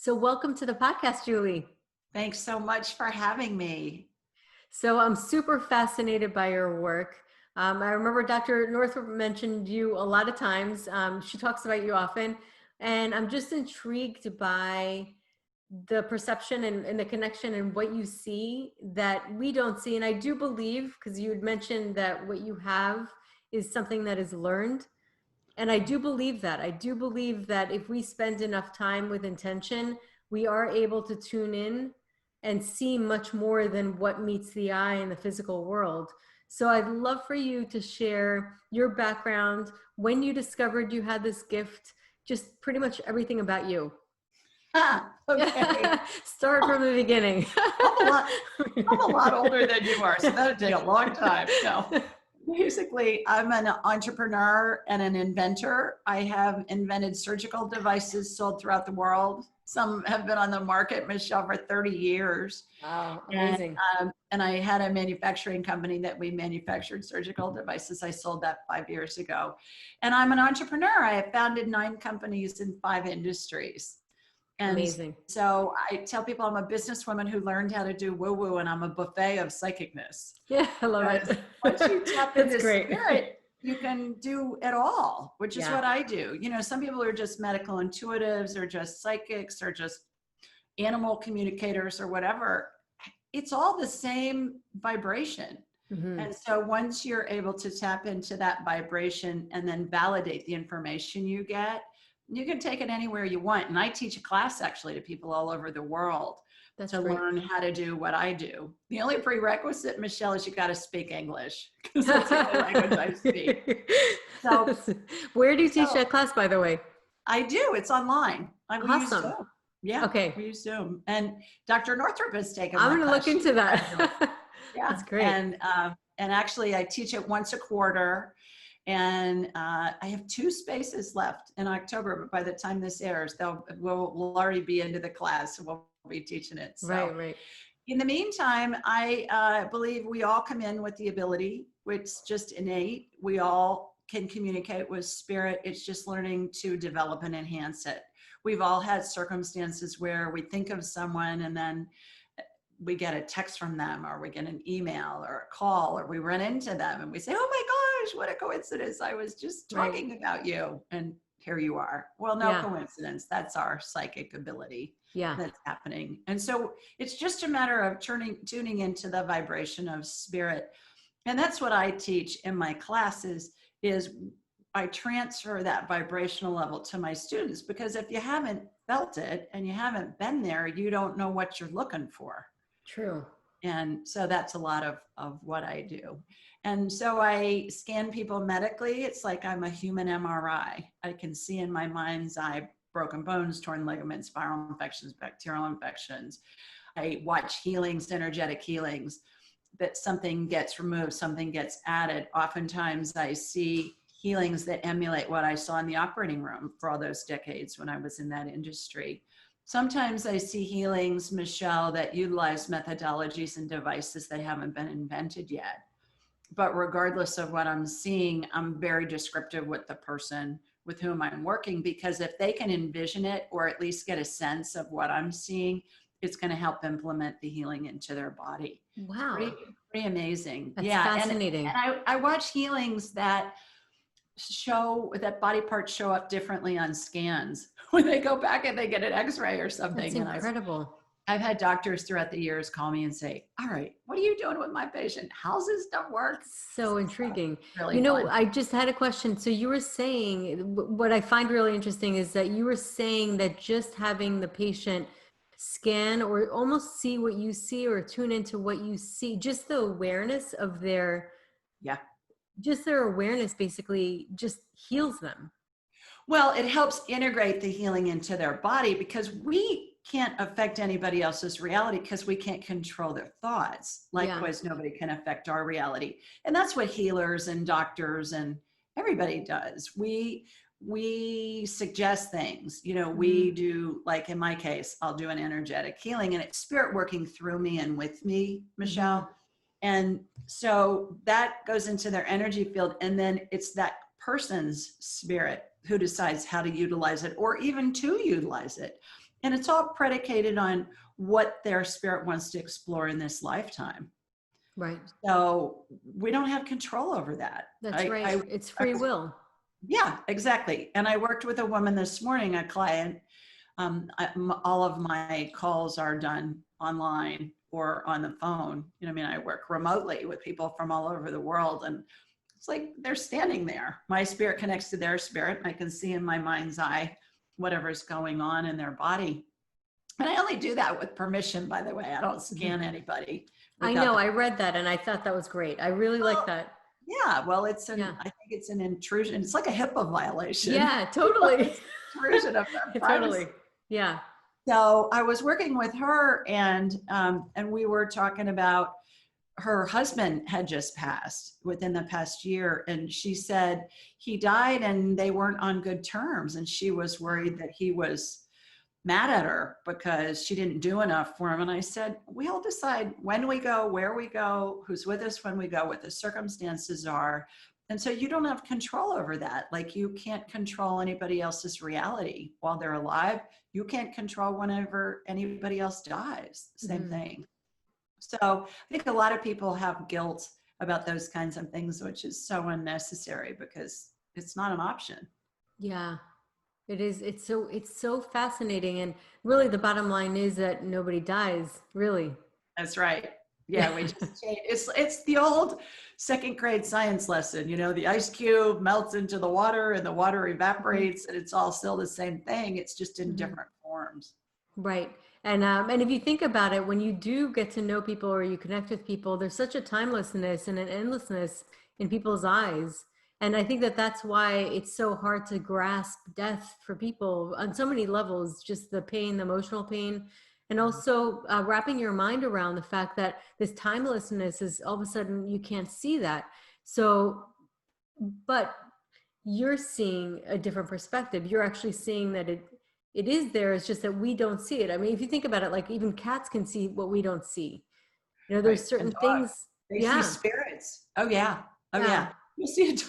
So welcome to the podcast, Julie. Thanks so much for having me. So I'm super fascinated by your work. I remember Dr. Northrup mentioned you a lot of times. She talks about you often, and I'm just intrigued by the perception and the connection and what you see that we don't see. And I do believe, because you had mentioned that what you have is something that is learned. And I do believe that. I do believe that if we spend enough time with intention, we are able to tune in and see much more than what meets the eye in the physical world. So I'd love for you to share your background, when you discovered you had this gift, just pretty much everything about you. Okay. Start from the beginning. I'm a lot older than you are, so that'd take a long time. No. Basically, I'm an entrepreneur and an inventor. I have invented surgical devices sold throughout the world. Some have been on the market, Michelle, for 30 years. Wow, amazing. And I had a manufacturing company that we manufactured surgical devices. I sold that 5 years ago. And I'm an entrepreneur. I have founded 9 companies in 5 industries. And amazing. So I tell people I'm a businesswoman who learned how to do woo-woo, and I'm a buffet of psychicness. Yeah, I love it. Once you tap into spirit, you can do it all, which is what I do. You know, some people are just medical intuitives or just psychics or just animal communicators or whatever. It's all the same vibration. Mm-hmm. And so once you're able to tap into that vibration and then validate the information you get, you can take it anywhere you want. And I teach a class actually to people all over the world to learn how to do what I do. The only prerequisite, Michelle, is you got to speak English, because that's the only language I speak. So where do you teach that class, by the way? I do. It's online. We use Zoom. Yeah. Okay. We use Zoom. And Dr. Northrup has taken I'm going to look into that. Yeah. That's great. And actually I teach it once a quarter. And I have 2 spaces left in October, but by the time this airs, we'll already be into the class, and we'll be teaching it. So, right. In the meantime, I believe we all come in with the ability, which is just innate. We all can communicate with spirit. It's just learning to develop and enhance it. We've all had circumstances where we think of someone and then we get a text from them, or we get an email or a call, or we run into them and we say, oh my gosh, what a coincidence. I was just talking about you, and here you are. Well, no coincidence. That's our psychic ability that's happening. And so it's just a matter of tuning into the vibration of spirit. And that's what I teach in my classes, is I transfer that vibrational level to my students, because if you haven't felt it and you haven't been there, you don't know what you're looking for. True. And so that's a lot of what I do. And so I scan people medically. It's like I'm a human MRI. I can see in my mind's eye broken bones, torn ligaments, viral infections, bacterial infections. I watch healings, energetic healings, that something gets removed, something gets added. Oftentimes I see healings that emulate what I saw in the operating room for all those decades when I was in that industry. Sometimes I see healings, Michelle, that utilize methodologies and devices that haven't been invented yet. But regardless of what I'm seeing, I'm very descriptive with the person with whom I'm working, because if they can envision it, or at least get a sense of what I'm seeing, it's going to help implement the healing into their body. Wow. Pretty amazing. That's fascinating. And I watch healings that show that body parts show up differently on scans when they go back and they get an x-ray or something. That's incredible. I've had doctors throughout the years call me and say, all right, what are you doing with my patient? How's this stuff work? So intriguing. Really fun. I just had a question. So you were saying, what I find really interesting is that you were saying that just having the patient scan or almost see what you see or tune into what you see, just the awareness of their awareness basically just heals them. Well, it helps integrate the healing into their body, because we can't affect anybody else's reality because we can't control their thoughts. Likewise, nobody can affect our reality. And that's what healers and doctors and everybody does. We suggest things, we do, like in my case, I'll do an energetic healing, and it's spirit working through me and with me, Michelle. And so that goes into their energy field. And then it's that person's spirit who decides how to utilize it, or even to utilize it. And it's all predicated on what their spirit wants to explore in this lifetime. Right. So we don't have control over that. That's right. It's free will. Yeah, exactly. And I worked with a woman this morning, a client. All of my calls are done online or on the phone. I mean, I work remotely with people from all over the world, and it's like they're standing there. My spirit connects to their spirit. I can see in my mind's eye whatever's going on in their body. And I only do that with permission, by the way. I don't scan anybody. I know. I read that and I thought that was great. I really like that. Yeah, well, I think it's an intrusion. It's like a HIPAA violation. Yeah, totally. Intrusion of their privacy. Totally. Yeah. So I was working with her, and we were talking about her husband had just passed within the past year, and she said he died and they weren't on good terms, and she was worried that he was mad at her because she didn't do enough for him. And I said, we all decide when we go, where we go, who's with us when we go, what the circumstances are. And so you don't have control over that. Like, you can't control anybody else's reality while they're alive. You can't control whenever anybody else dies. Same thing. So I think a lot of people have guilt about those kinds of things, which is so unnecessary because it's not an option. Yeah. It is. It's so fascinating. And really the bottom line is that nobody dies, really. That's right. Yeah, we just change. It's the old second grade science lesson, the ice cube melts into the water and the water evaporates, and it's all still the same thing. It's just in different forms. Right. And if you think about it, when you do get to know people or you connect with people, there's such a timelessness and an endlessness in people's eyes. And I think that that's why it's so hard to grasp death for people on so many levels, just the pain, the emotional pain, and also wrapping your mind around the fact that this timelessness is all of a sudden you can't see that. So, but you're seeing a different perspective. You're actually seeing that it is there. It's just that we don't see it. I mean, if you think about it, like even cats can see what we don't see. There's certain things. They see spirits. Oh yeah. Oh yeah. You see it.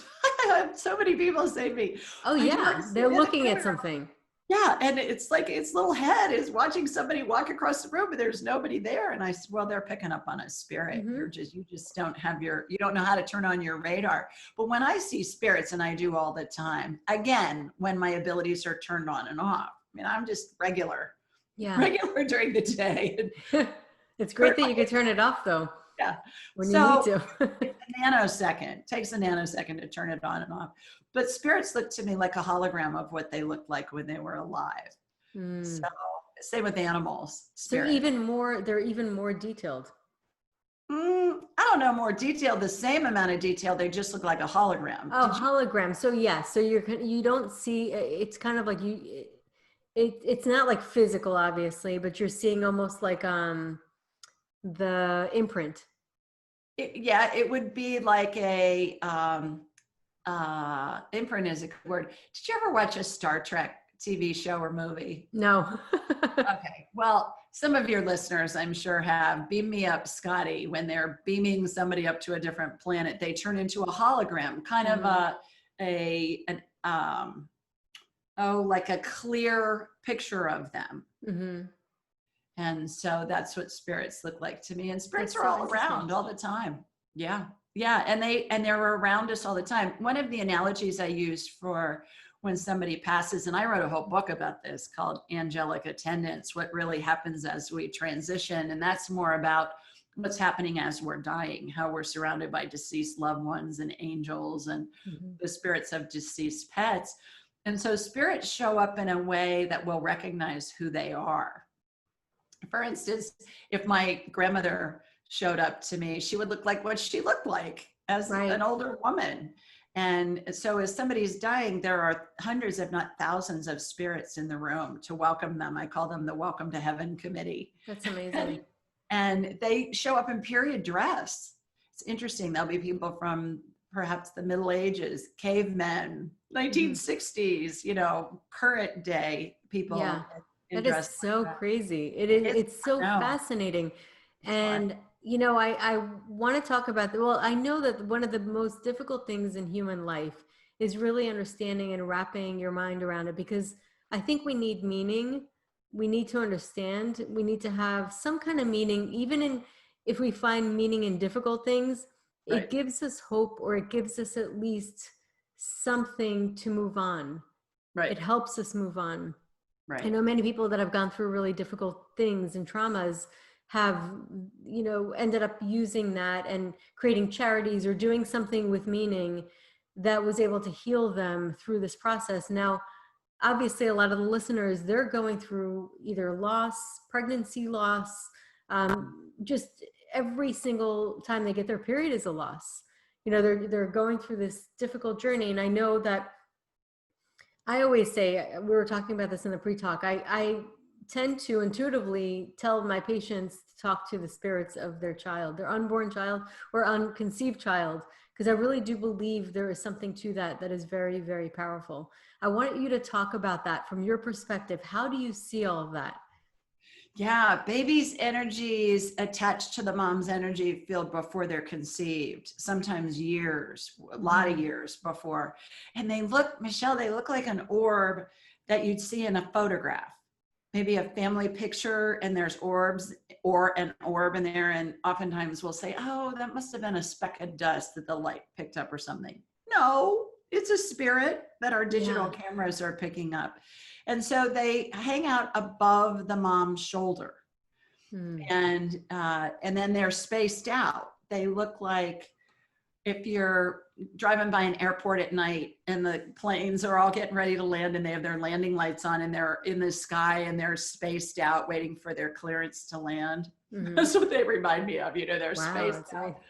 So many people say to me, oh yeah, they're looking at something. Yeah, and it's like its little head is watching somebody walk across the room, but there's nobody there. And I said, well, they're picking up on a spirit. You just don't have you don't know how to turn on your radar. But when I see spirits, and I do all the time, again, when my abilities are turned on and off, I mean, I'm just regular during the day. It's great that you can turn it off though. Yeah. When you need to. It's a nanosecond. It takes a nanosecond to turn it on and off. But spirits look to me like a hologram of what they looked like when they were alive. So same with animals. Spirits. They're even more detailed. I don't know, more detailed, the same amount of detail. They just look like a hologram. Oh, hologram. So yeah, so you don't see, it's kind of like it's not like physical, obviously, but you're seeing almost like the imprint. It would be like a imprint is a good word. Did you ever watch a Star Trek TV show or movie? No. Okay. Well, some of your listeners, I'm sure, have. Beam me up, Scotty. When they're beaming somebody up to a different planet, they turn into a hologram, kind of like a clear picture of them. And so that's what spirits look like to me. And spirits are all around all the time. Yeah. Yeah. And they're around us all the time. One of the analogies I used for when somebody passes, and I wrote a whole book about this called Angelic Attendants, what really happens as we transition. And that's more about what's happening as we're dying, how we're surrounded by deceased loved ones and angels and the spirits of deceased pets. And so spirits show up in a way that we'll recognize who they are. For instance, if my grandmother showed up to me, she would look like what she looked like as an older woman. And so as somebody's dying, there are hundreds, if not thousands, of spirits in the room to welcome them. I call them the Welcome to Heaven Committee. That's amazing. And they show up in period dress. It's interesting. There'll be people from perhaps the Middle Ages, cavemen, 1960s, current day people. Yeah. That is so crazy. It's so fascinating. And, I want to talk about I know that one of the most difficult things in human life is really understanding and wrapping your mind around it, because I think we need meaning, we need to understand, we need to have some kind of meaning, even in, if we find meaning in difficult things, it Right. gives us hope, or it gives us at least something to move on. Right. It helps us move on. I Right. know many people that have gone through really difficult things and traumas have, ended up using that and creating charities or doing something with meaning that was able to heal them through this process. Now, obviously, a lot of the listeners, they're going through either loss, pregnancy loss, just every single time they get their period is a loss. They're going through this difficult journey. And I know that I always say, we were talking about this in the pre-talk, I tend to intuitively tell my patients to talk to the spirits of their child, their unborn child or unconceived child, because I really do believe there is something to that that is very, very powerful. I want you to talk about that from your perspective. How do you see all of that? Yeah, baby's energy is attached to the mom's energy field before they're conceived, sometimes years, a lot of years before. And they look, Michelle, they look like an orb that you'd see in a photograph, maybe a family picture, and there's orbs or an orb in there. And oftentimes we'll say, oh, that must have been a speck of dust that the light picked up or something. No, it's a spirit that our digital cameras are picking up. And so they hang out above the mom's shoulder, and then they're spaced out. They look like if you're driving by an airport at night and the planes are all getting ready to land and they have their landing lights on and they're in the sky and they're spaced out waiting for their clearance to land. That's what they remind me of. They're spaced out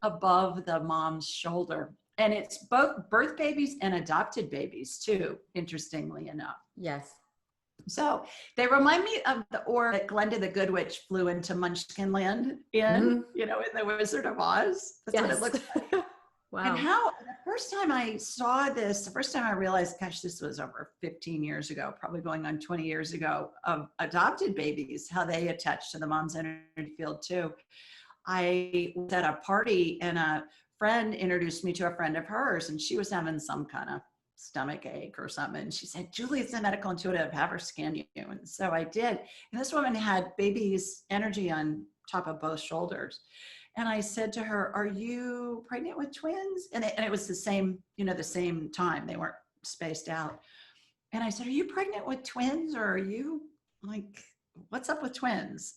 above the mom's shoulder. And it's both birth babies and adopted babies too, interestingly enough. Yes. So they remind me of the orb that Glenda the Good Witch flew into Munchkin Land in, in The Wizard of Oz. That's what it looks like. Wow. And how the first time I saw this, the first time I realized, gosh, this was over 15 years ago, probably going on 20 years ago, of adopted babies, how they attach to the mom's energy field too. I was at a party and a friend introduced me to a friend of hers, and she was having some kind of stomach ache or something. And she said, Julie, it's a medical intuitive, have her scan you. And so I did. And this woman had baby's energy on top of both shoulders. And I said to her, are you pregnant with twins? And it was the same, the same time. They weren't spaced out. And I said, are you pregnant with twins, or are you like, what's up with twins?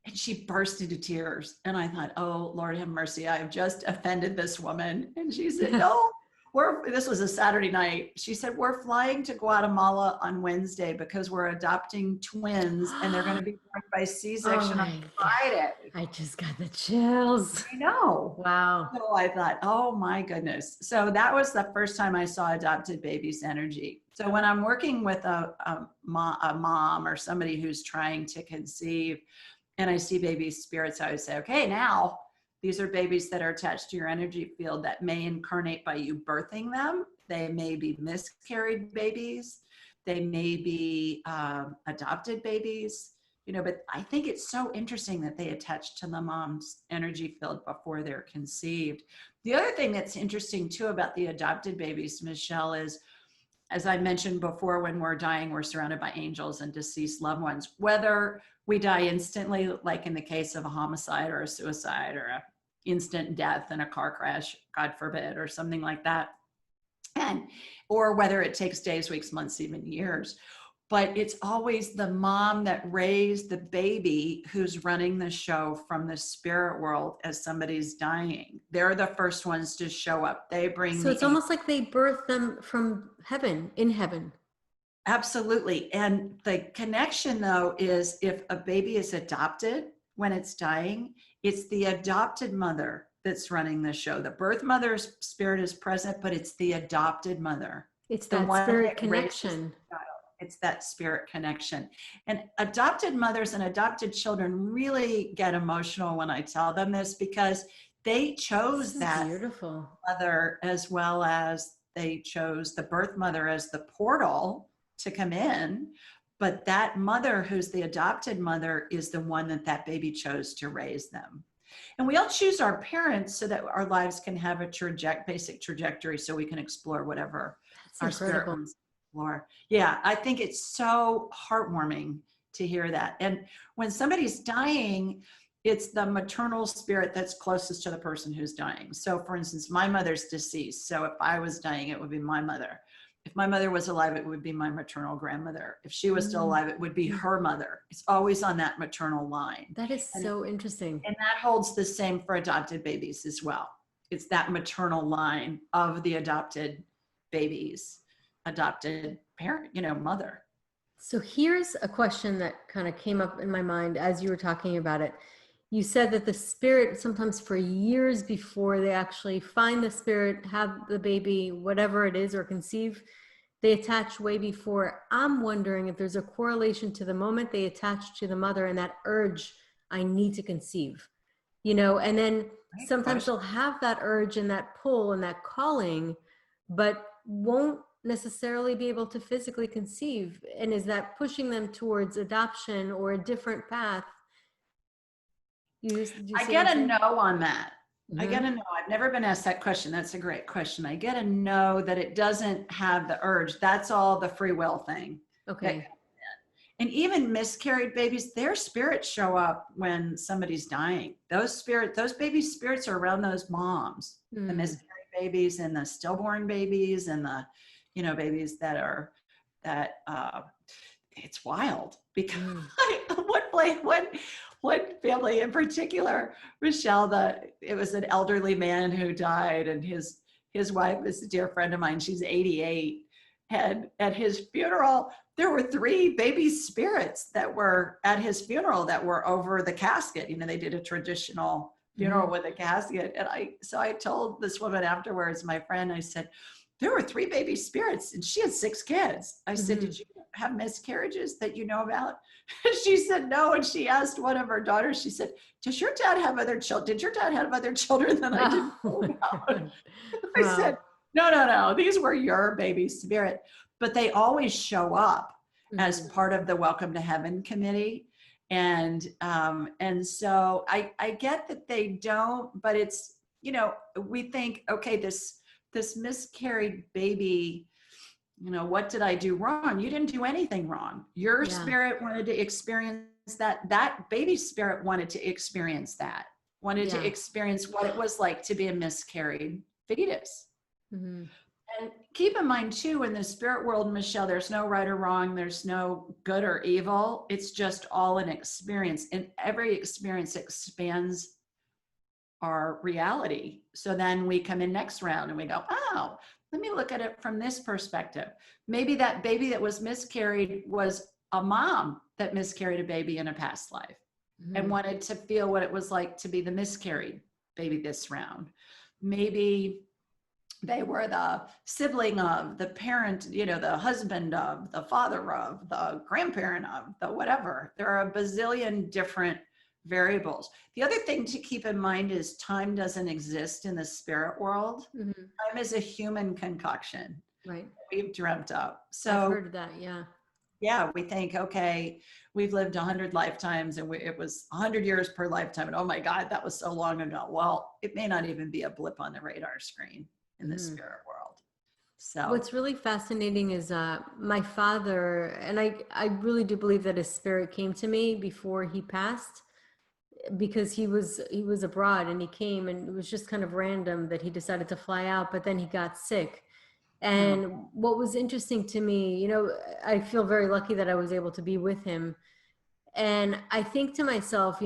And she burst into tears. And I thought, oh, Lord have mercy, I've just offended this woman. And she said, no, this was a Saturday night. She said, we're flying to Guatemala on Wednesday because we're adopting twins and they're going to be born by C-section on Friday. I just got the chills. I know. Wow. So I thought, oh my goodness. So that was the first time I saw adopted baby's energy. So when I'm working with a mom or somebody who's trying to conceive and I see baby spirits, I would say, okay, now these are babies that are attached to your energy field that may incarnate by you birthing them. They may be miscarried babies. They may be adopted babies, but I think it's so interesting that they attach to the mom's energy field before they're conceived. The other thing that's interesting too about the adopted babies, Michelle, is, as I mentioned before, when we're dying, we're surrounded by angels and deceased loved ones, whether we die instantly, like in the case of a homicide or a suicide or a instant death in a car crash, God forbid, or something like that. Or whether it takes days, weeks, months, even years. But it's always the mom that raised the baby who's running the show from the spirit world as somebody's dying. They're the first ones to show up. They bring. So it's almost like they birth them from heaven, in heaven. Absolutely. And the connection though is if a baby is adopted when it's dying, it's the adopted mother that's running the show. The birth mother's spirit is present, but it's the adopted mother. It's the that spirit connection. It's that spirit connection. And adopted mothers and adopted children really get emotional when I tell them this, because they chose that beautiful mother, as well as they chose the birth mother as the portal to come in. But that mother who's the adopted mother is the one that baby chose to raise them. And we all choose our parents so that our lives can have a basic trajectory so we can explore whatever our spirit wants. Lord. Yeah, I think it's so heartwarming to hear that. And when somebody's dying, it's the maternal spirit that's closest to the person who's dying. So for instance, my mother's deceased. So if I was dying, it would be my mother. If my mother was alive, it would be my maternal grandmother. If she was still alive, it would be her mother. It's always on that maternal line. That is so interesting. And that holds the same for adopted babies as well. It's that maternal line of the adopted babies, adopted parent, mother. So here's a question that kind of came up in my mind as you were talking about it. You said that the spirit, sometimes for years before they actually find the spirit, have the baby, whatever it is, or conceive, they attach way before. I'm wondering if there's a correlation to the moment they attach to the mother and that urge, I need to conceive, and then sometimes they'll have that urge and that pull and that calling, but won't necessarily be able to physically conceive. And is that pushing them towards adoption or a different path? I get a no on that. I get a no. I've never been asked that question. That's a great question. I get a no that it doesn't have the urge. That's all the free will thing. Okay. And even miscarried babies, their spirits show up when somebody's dying. Those baby spirits are around those moms, the miscarried babies and the stillborn babies and the, babies that it's wild because one family in particular, Michelle, it was an elderly man who died, and his wife is a dear friend of mine. She's 88. And at his funeral, there were 3 baby spirits that were at his funeral that were over the casket. They did a traditional funeral with a casket. And I told this woman afterwards, my friend, I said, there were 3 baby spirits and she had 6 kids. I said, did you have miscarriages that you know about? She said no. And she asked one of her daughters, she said, does your dad have other children? Did your dad have other children that I didn't know about? I said, no, these were your baby spirit. But they always show up as part of the Welcome to Heaven committee. And so I get that they don't, but it's, we think, okay, this miscarried baby, what did I do wrong? You didn't do anything wrong. Your spirit wanted to experience that baby spirit wanted to experience to experience what it was like to be a miscarried fetus. And keep in mind too, in the spirit world, Michelle, there's no right or wrong. There's no good or evil. It's just all an experience, and every experience expands our reality. So then we come in next round and we go, oh, let me look at it from this perspective. Maybe that baby that was miscarried was a mom that miscarried a baby in a past life and wanted to feel what it was like to be the miscarried baby this round. Maybe they were the sibling of, the parent, the husband of, the father of, the grandparent of, the whatever. There are a bazillion different variables. The other thing to keep in mind is time doesn't exist in the spirit world. Time is a human concoction. Right. We've dreamt up. So I've heard of that. Yeah. Yeah. We think, okay, we've lived 100 lifetimes and it was 100 years per lifetime. And oh my God, that was so long ago. Well, it may not even be a blip on the radar screen in the spirit world. So what's really fascinating is my father, and I really do believe that his spirit came to me before he passed, because he was abroad and he came, and it was just kind of random that he decided to fly out, but then he got sick. And what was interesting to me, I feel very lucky that I was able to be with him. And I think to myself,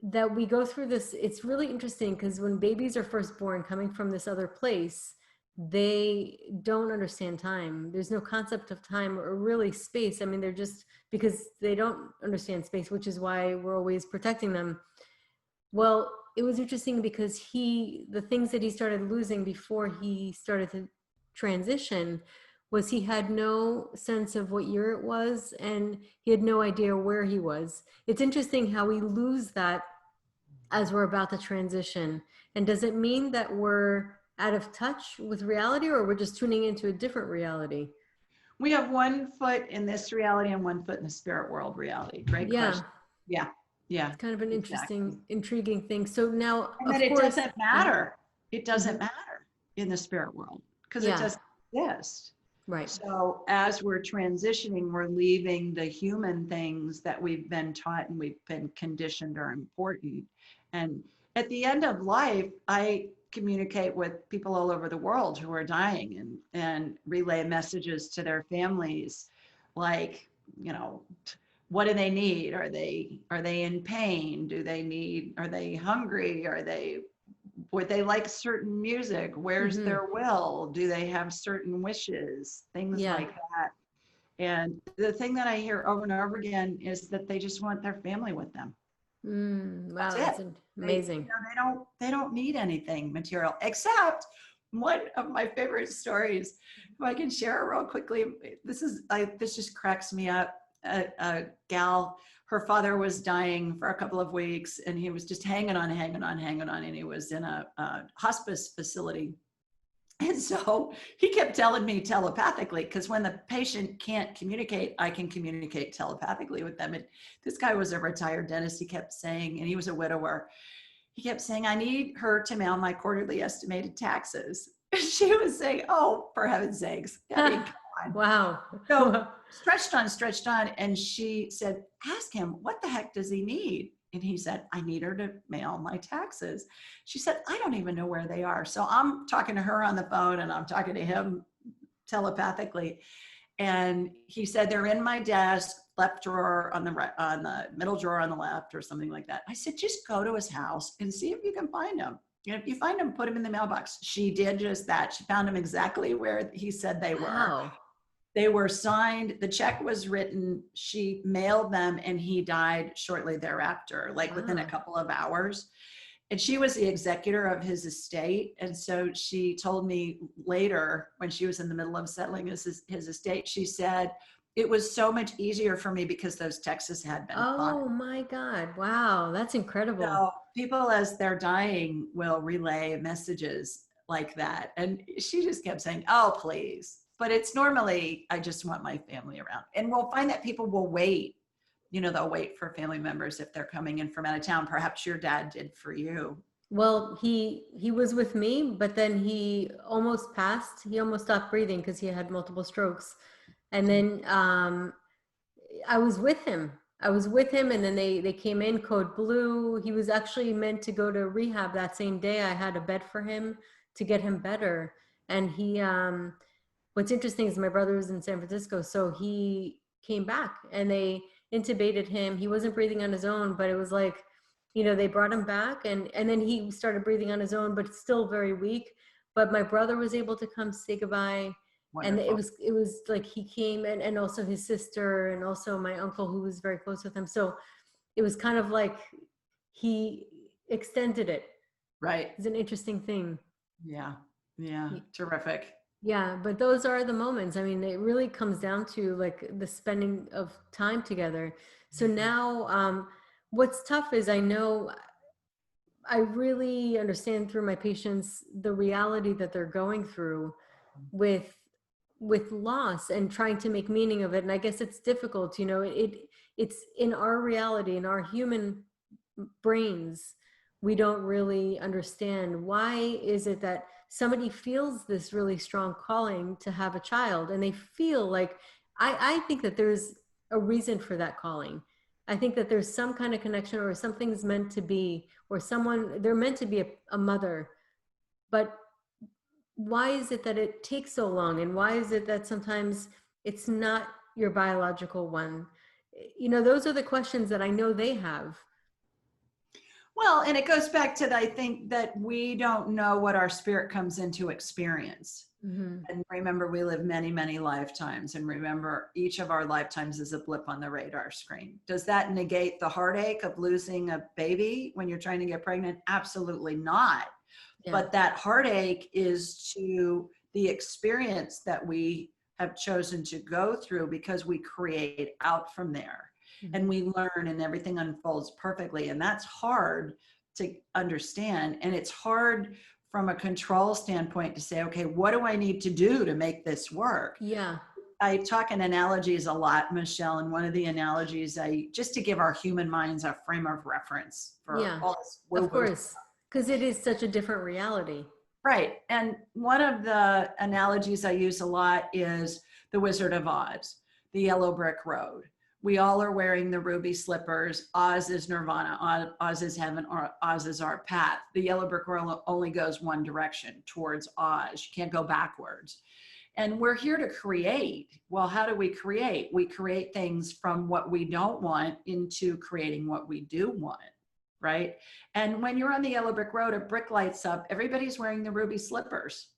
that we go through this, it's really interesting because when babies are first born coming from this other place, they don't understand time. There's no concept of time or really space. I mean, they're just, because they don't understand space, which is why we're always protecting them. Well, it was interesting because the things that he started losing before he started to transition was he had no sense of what year it was, and he had no idea where he was. It's interesting how we lose that as we're about to transition. And does it mean that we're out of touch with reality, or we're just tuning into a different reality? We have one foot in this reality and one foot in the spirit world reality. Great question. Yeah. It's kind of an interesting, intriguing thing. So now, and it doesn't matter. It doesn't matter in the spirit world because it doesn't exist. Right. So as we're transitioning, we're leaving the human things that we've been taught and we've been conditioned are important. And at the end of life, I communicate with people all over the world who are dying and relay messages to their families like, you know, what do they need? Are they in pain? Are they hungry? Would they like certain music? Where's Hmm. their will? Do they have certain wishes? Things Yeah. like that. And the thing that I hear over and over again is that they just want their family with them. Wow, That's that's it. amazing. They don't need anything material except one of my favorite stories. If I can share it real quickly, this just cracks me up. A gal, her father was dying for a couple of weeks, and he was just hanging on, and he was in a hospice facility. And so he kept telling me telepathically, because when the patient can't communicate, I can communicate telepathically with them. And this guy was a retired dentist. He kept saying, and he was a widower, he kept saying, I need her to mail my quarterly estimated taxes. She was saying, oh, for heaven's sakes. I mean, come on. Wow. So stretched on. And she said, ask him, what the heck does he need? And he said, I need her to mail my taxes. She said, I don't even know where they are. So I'm talking to her on the phone and I'm talking to him telepathically. And he said, they're in my desk, left drawer on the right, on the middle drawer on the left or something like that. I said, just go to his house and see if you can find them. And if you find them, put them in the mailbox. She did just that. She found them exactly where he said they were. Wow. They were signed, the check was written, she mailed them, and he died shortly thereafter, like within a Wow. couple of hours. And she was the executor of his estate. And so she told me later, when she was in the middle of settling his estate, she said, it was so much easier for me because those taxes had been filed. Oh my God. Wow. That's incredible. So people, as they're dying, will relay messages like that. And she just kept saying, oh, please. But it's normally, I just want my family around. And we'll find that people will wait. You know, they'll wait for family members if they're coming in from out of town. Perhaps your dad did for you. Well, he was with me, but then he almost passed. He almost stopped breathing because he had multiple strokes. And then I was with him. I was with him, and then they came in code blue. He was actually meant to go to rehab that same day. I had a bed for him to get him better. And he what's interesting is my brother was in San Francisco, so he came back and they intubated him. He wasn't breathing on his own, but it was like, they brought him back, and then he started breathing on his own, but still very weak. But my brother was able to come say goodbye. And Wonderful. it was like he came, and also his sister, and also my uncle who was very close with him. So it was kind of like he extended it. Right. It's an interesting thing. Yeah. Yeah. Terrific. Yeah, but those are the moments. I mean, it really comes down to like the spending of time together. So now, what's tough is I know I really understand through my patients the reality that they're going through with loss and trying to make meaning of it. And I guess it's difficult, it's in our reality, in our human brains, we don't really understand why is it that somebody feels this really strong calling to have a child, and they feel like I think that there's a reason for that calling. I think that there's some kind of connection, or something's meant to be, or they're meant to be a mother. But why is it that it takes so long, and why is it that sometimes it's not your biological one? Those are the questions that I know they have. Well, and it goes back to, I think that we don't know what our spirit comes into experience. Mm-hmm. And remember, we live many, many lifetimes. And remember, each of our lifetimes is a blip on the radar screen. Does that negate the heartache of losing a baby when you're trying to get pregnant? Absolutely not. Yeah. But that heartache is to the experience that we have chosen to go through, because we create out from there. Mm-hmm. And we learn, and everything unfolds perfectly. And that's hard to understand. And it's hard from a control standpoint to say, okay, what do I need to do to make this work? Yeah. I talk in analogies a lot, Michelle, and one of the analogies just to give our human minds a frame of reference for all this. Of course, because it is such a different reality. Right. And one of the analogies I use a lot is the Wizard of Oz, the yellow brick road. We all are wearing the ruby slippers. Oz is nirvana. Oz is heaven, or Oz is our path. The yellow brick road only goes one direction, towards Oz. You can't go backwards. And we're here to create. Well, how do we create? We create things from what we don't want into creating what we do want, right? And when you're on the yellow brick road, a brick lights up, everybody's wearing the ruby slippers.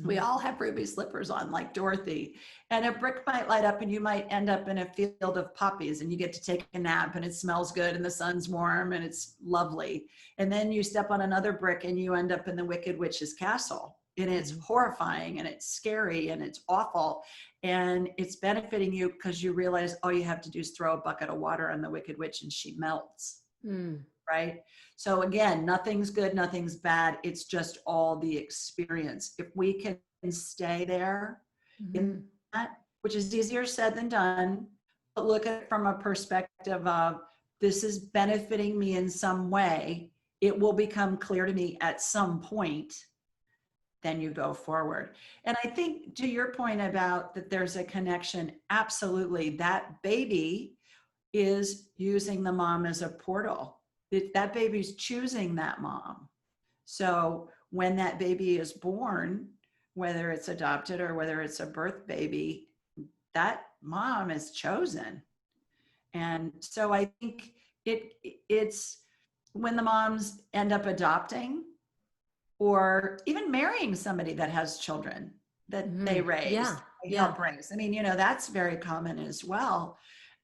We all have ruby slippers on, like Dorothy. And a brick might light up and you might end up in a field of poppies and you get to take a nap and it smells good and the sun's warm and it's lovely. And then you step on another brick and you end up in the Wicked Witch's castle. And it's horrifying and it's scary and it's awful. And it's benefiting you because you realize all you have to do is throw a bucket of water on the Wicked Witch and she melts. Right? So again, nothing's good, nothing's bad. It's just all the experience. If we can stay there in that, which is easier said than done, but look at it from a perspective of this is benefiting me in some way, it will become clear to me at some point, then you go forward. And I think to your point about that there's a connection, absolutely. That baby is using the mom as a portal. That baby's choosing that mom. So when that baby is born, whether it's adopted or whether it's a birth baby, that mom is chosen. And so I think it's when the moms end up adopting or even marrying somebody that has children that they raise, they help raise. I mean, that's very common as well.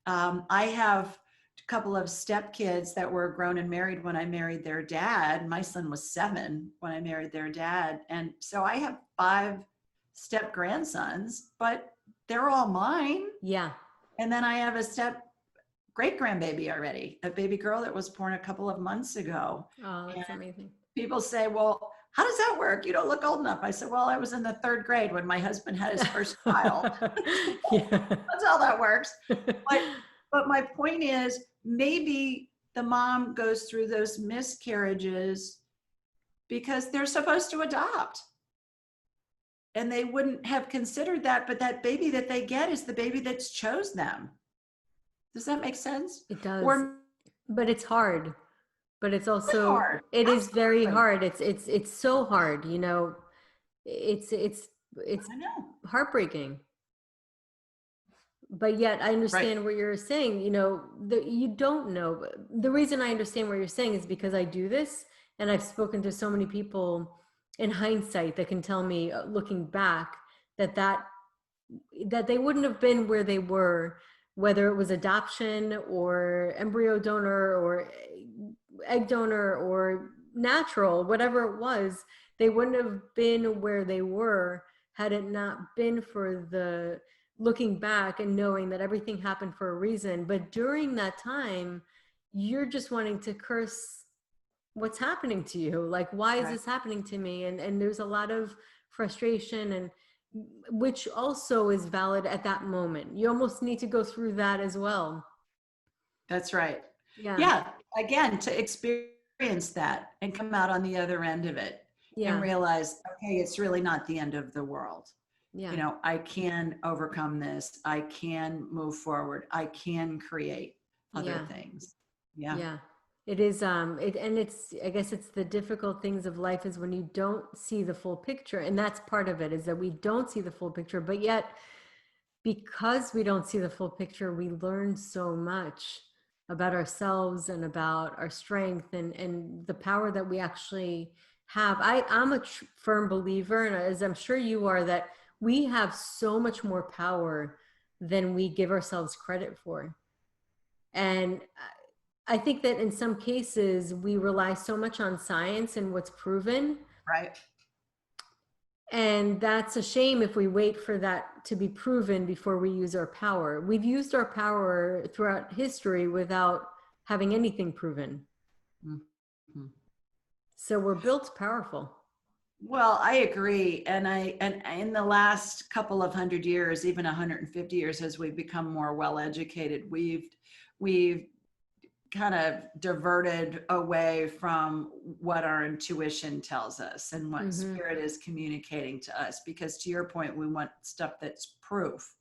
I have a couple of stepkids that were grown and married when I married their dad. My son was 7 when I married their dad. And so I have 5 step grandsons, but they're all mine. Yeah. And then I have a step great grandbaby already, a baby girl that was born a couple of months ago. Oh, that's amazing. People say, well, how does that work? You don't look old enough. I said, well, I was in the 3rd grade when my husband had his first child. That's how that works. But my point is, maybe the mom goes through those miscarriages because they're supposed to adopt. And they wouldn't have considered that, but that baby that they get is the baby that's chose them. Does that make sense? It does. But it's hard. But it's also hard. It is very hard. It's so hard, it's heartbreaking. But yet I understand what you're saying, you don't know. The reason I understand what you're saying is because I do this and I've spoken to so many people in hindsight that can tell me, looking back, that they wouldn't have been where they were, whether it was adoption or embryo donor or egg donor or natural, whatever it was, they wouldn't have been where they were had it not been for the looking back and knowing that everything happened for a reason. But during that time, you're just wanting to curse what's happening to you. Like, why is this happening to me? And there's a lot of frustration, and which also is valid at that moment. You almost need to go through that as well. That's right. Yeah. Again, to experience that and come out on the other end of it and realize, okay, it's really not the end of the world. Yeah. I can overcome this. I can move forward. I can create other things. Yeah. Yeah. It is, and it's, I guess it's the difficult things of life is when you don't see the full picture. And that's part of it, is that we don't see the full picture, but yet because we don't see the full picture, we learn so much about ourselves and about our strength and the power that we actually have. I'm a firm believer, and as I'm sure you are, that we have so much more power than we give ourselves credit for. And I think that in some cases we rely so much on science and what's proven. Right. And that's a shame if we wait for that to be proven before we use our power. We've used our power throughout history without having anything proven. Mm-hmm. So we're built powerful. Well, I agree. And in the last couple of 100 years, even 150 years, as we've become more well-educated, we've kind of diverted away from what our intuition tells us and what spirit is communicating to us. Because to your point, we want stuff that's proof.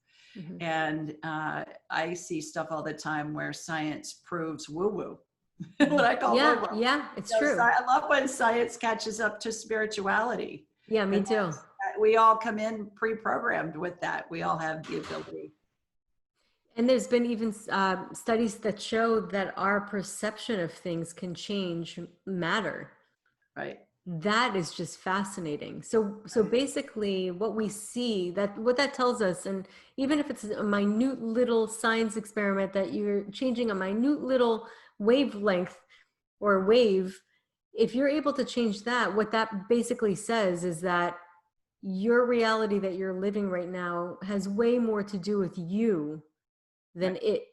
And I see stuff all the time where science proves woo-woo. What I call woo-woo. Yeah, it's true. I love when science catches up to spirituality. Yeah, me too. We all come in pre-programmed with that. We all have the ability. And there's been even studies that show that our perception of things can change matter. Right. That is just fascinating. So basically what we see, what that tells us, and even if it's a minute little science experiment that you're changing a minute little wavelength or wave, if you're able to change that, what that basically says is that your reality that you're living right now has way more to do with you than it.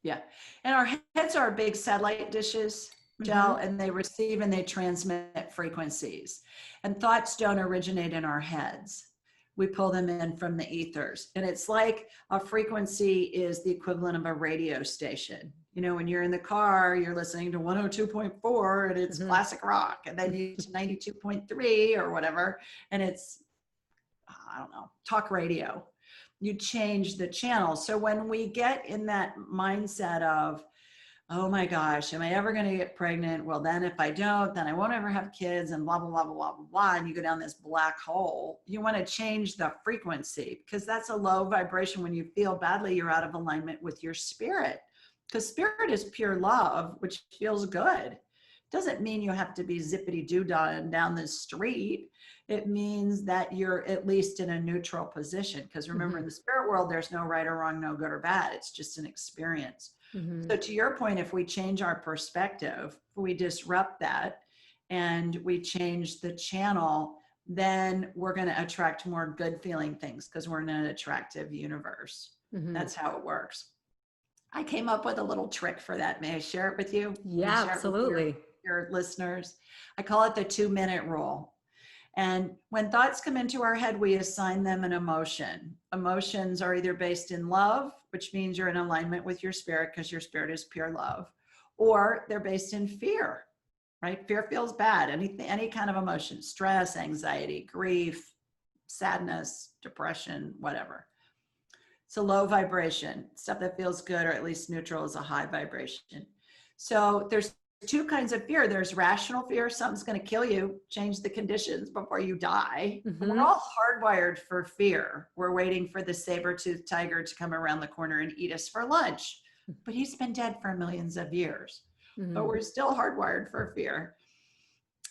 Yeah. And our heads are big satellite dishes, Michelle, and they receive and they transmit frequencies. And thoughts don't originate in our heads. We pull them in from the ethers. And it's like a frequency is the equivalent of a radio station. You know, when you're in the car, you're listening to 102.4 and it's classic rock. And then you to 92.3 or whatever. And it's, I don't know, talk radio. You change the channel. So when we get in that mindset of, oh my gosh, am I ever going to get pregnant? Well, then if I don't, then I won't ever have kids and blah, blah, blah, blah, blah, blah, blah. And you go down this black hole. You want to change the frequency because that's a low vibration. When you feel badly, you're out of alignment with your spirit because spirit is pure love, which feels good. Doesn't mean you have to be zippity doo down the street. It means that you're at least in a neutral position. Because remember, in the spirit world, there's no right or wrong, no good or bad. It's just an experience. So to your point, if we change our perspective, we disrupt that and we change the channel, then we're going to attract more good feeling things because we're in an attractive universe. That's how it works. I came up with a little trick for that. May I share it with you? Yeah, absolutely. Your listeners. I call it the 2-minute rule. And when thoughts come into our head, we assign them an emotion. Emotions are either based in love, which means you're in alignment with your spirit because your spirit is pure love, or they're based in fear, right? Fear feels bad. Any kind of emotion, stress, anxiety, grief, sadness, depression, whatever. It's a low vibration. Stuff that feels good or at least neutral is a high vibration. So there's 2 kinds of fear. There's rational fear, something's going to kill you, change the conditions before you die. We're all hardwired for fear. We're waiting for the saber-toothed tiger to come around the corner and eat us for lunch. But he's been dead for millions of years. But we're still hardwired for fear.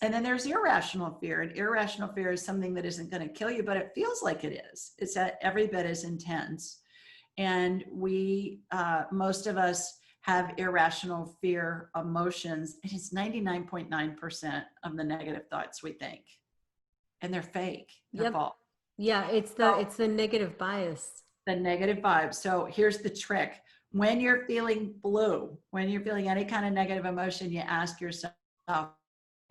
And then there's irrational fear. And irrational fear is something that isn't going to kill you, but it feels like it is. It's every bit as intense. And most of us have irrational fear emotions. It is 99.9% of the negative thoughts we think. And they're fake. They're false. Yeah, it's the negative bias. The negative vibe. So here's the trick. When you're feeling blue, when you're feeling any kind of negative emotion, you ask yourself,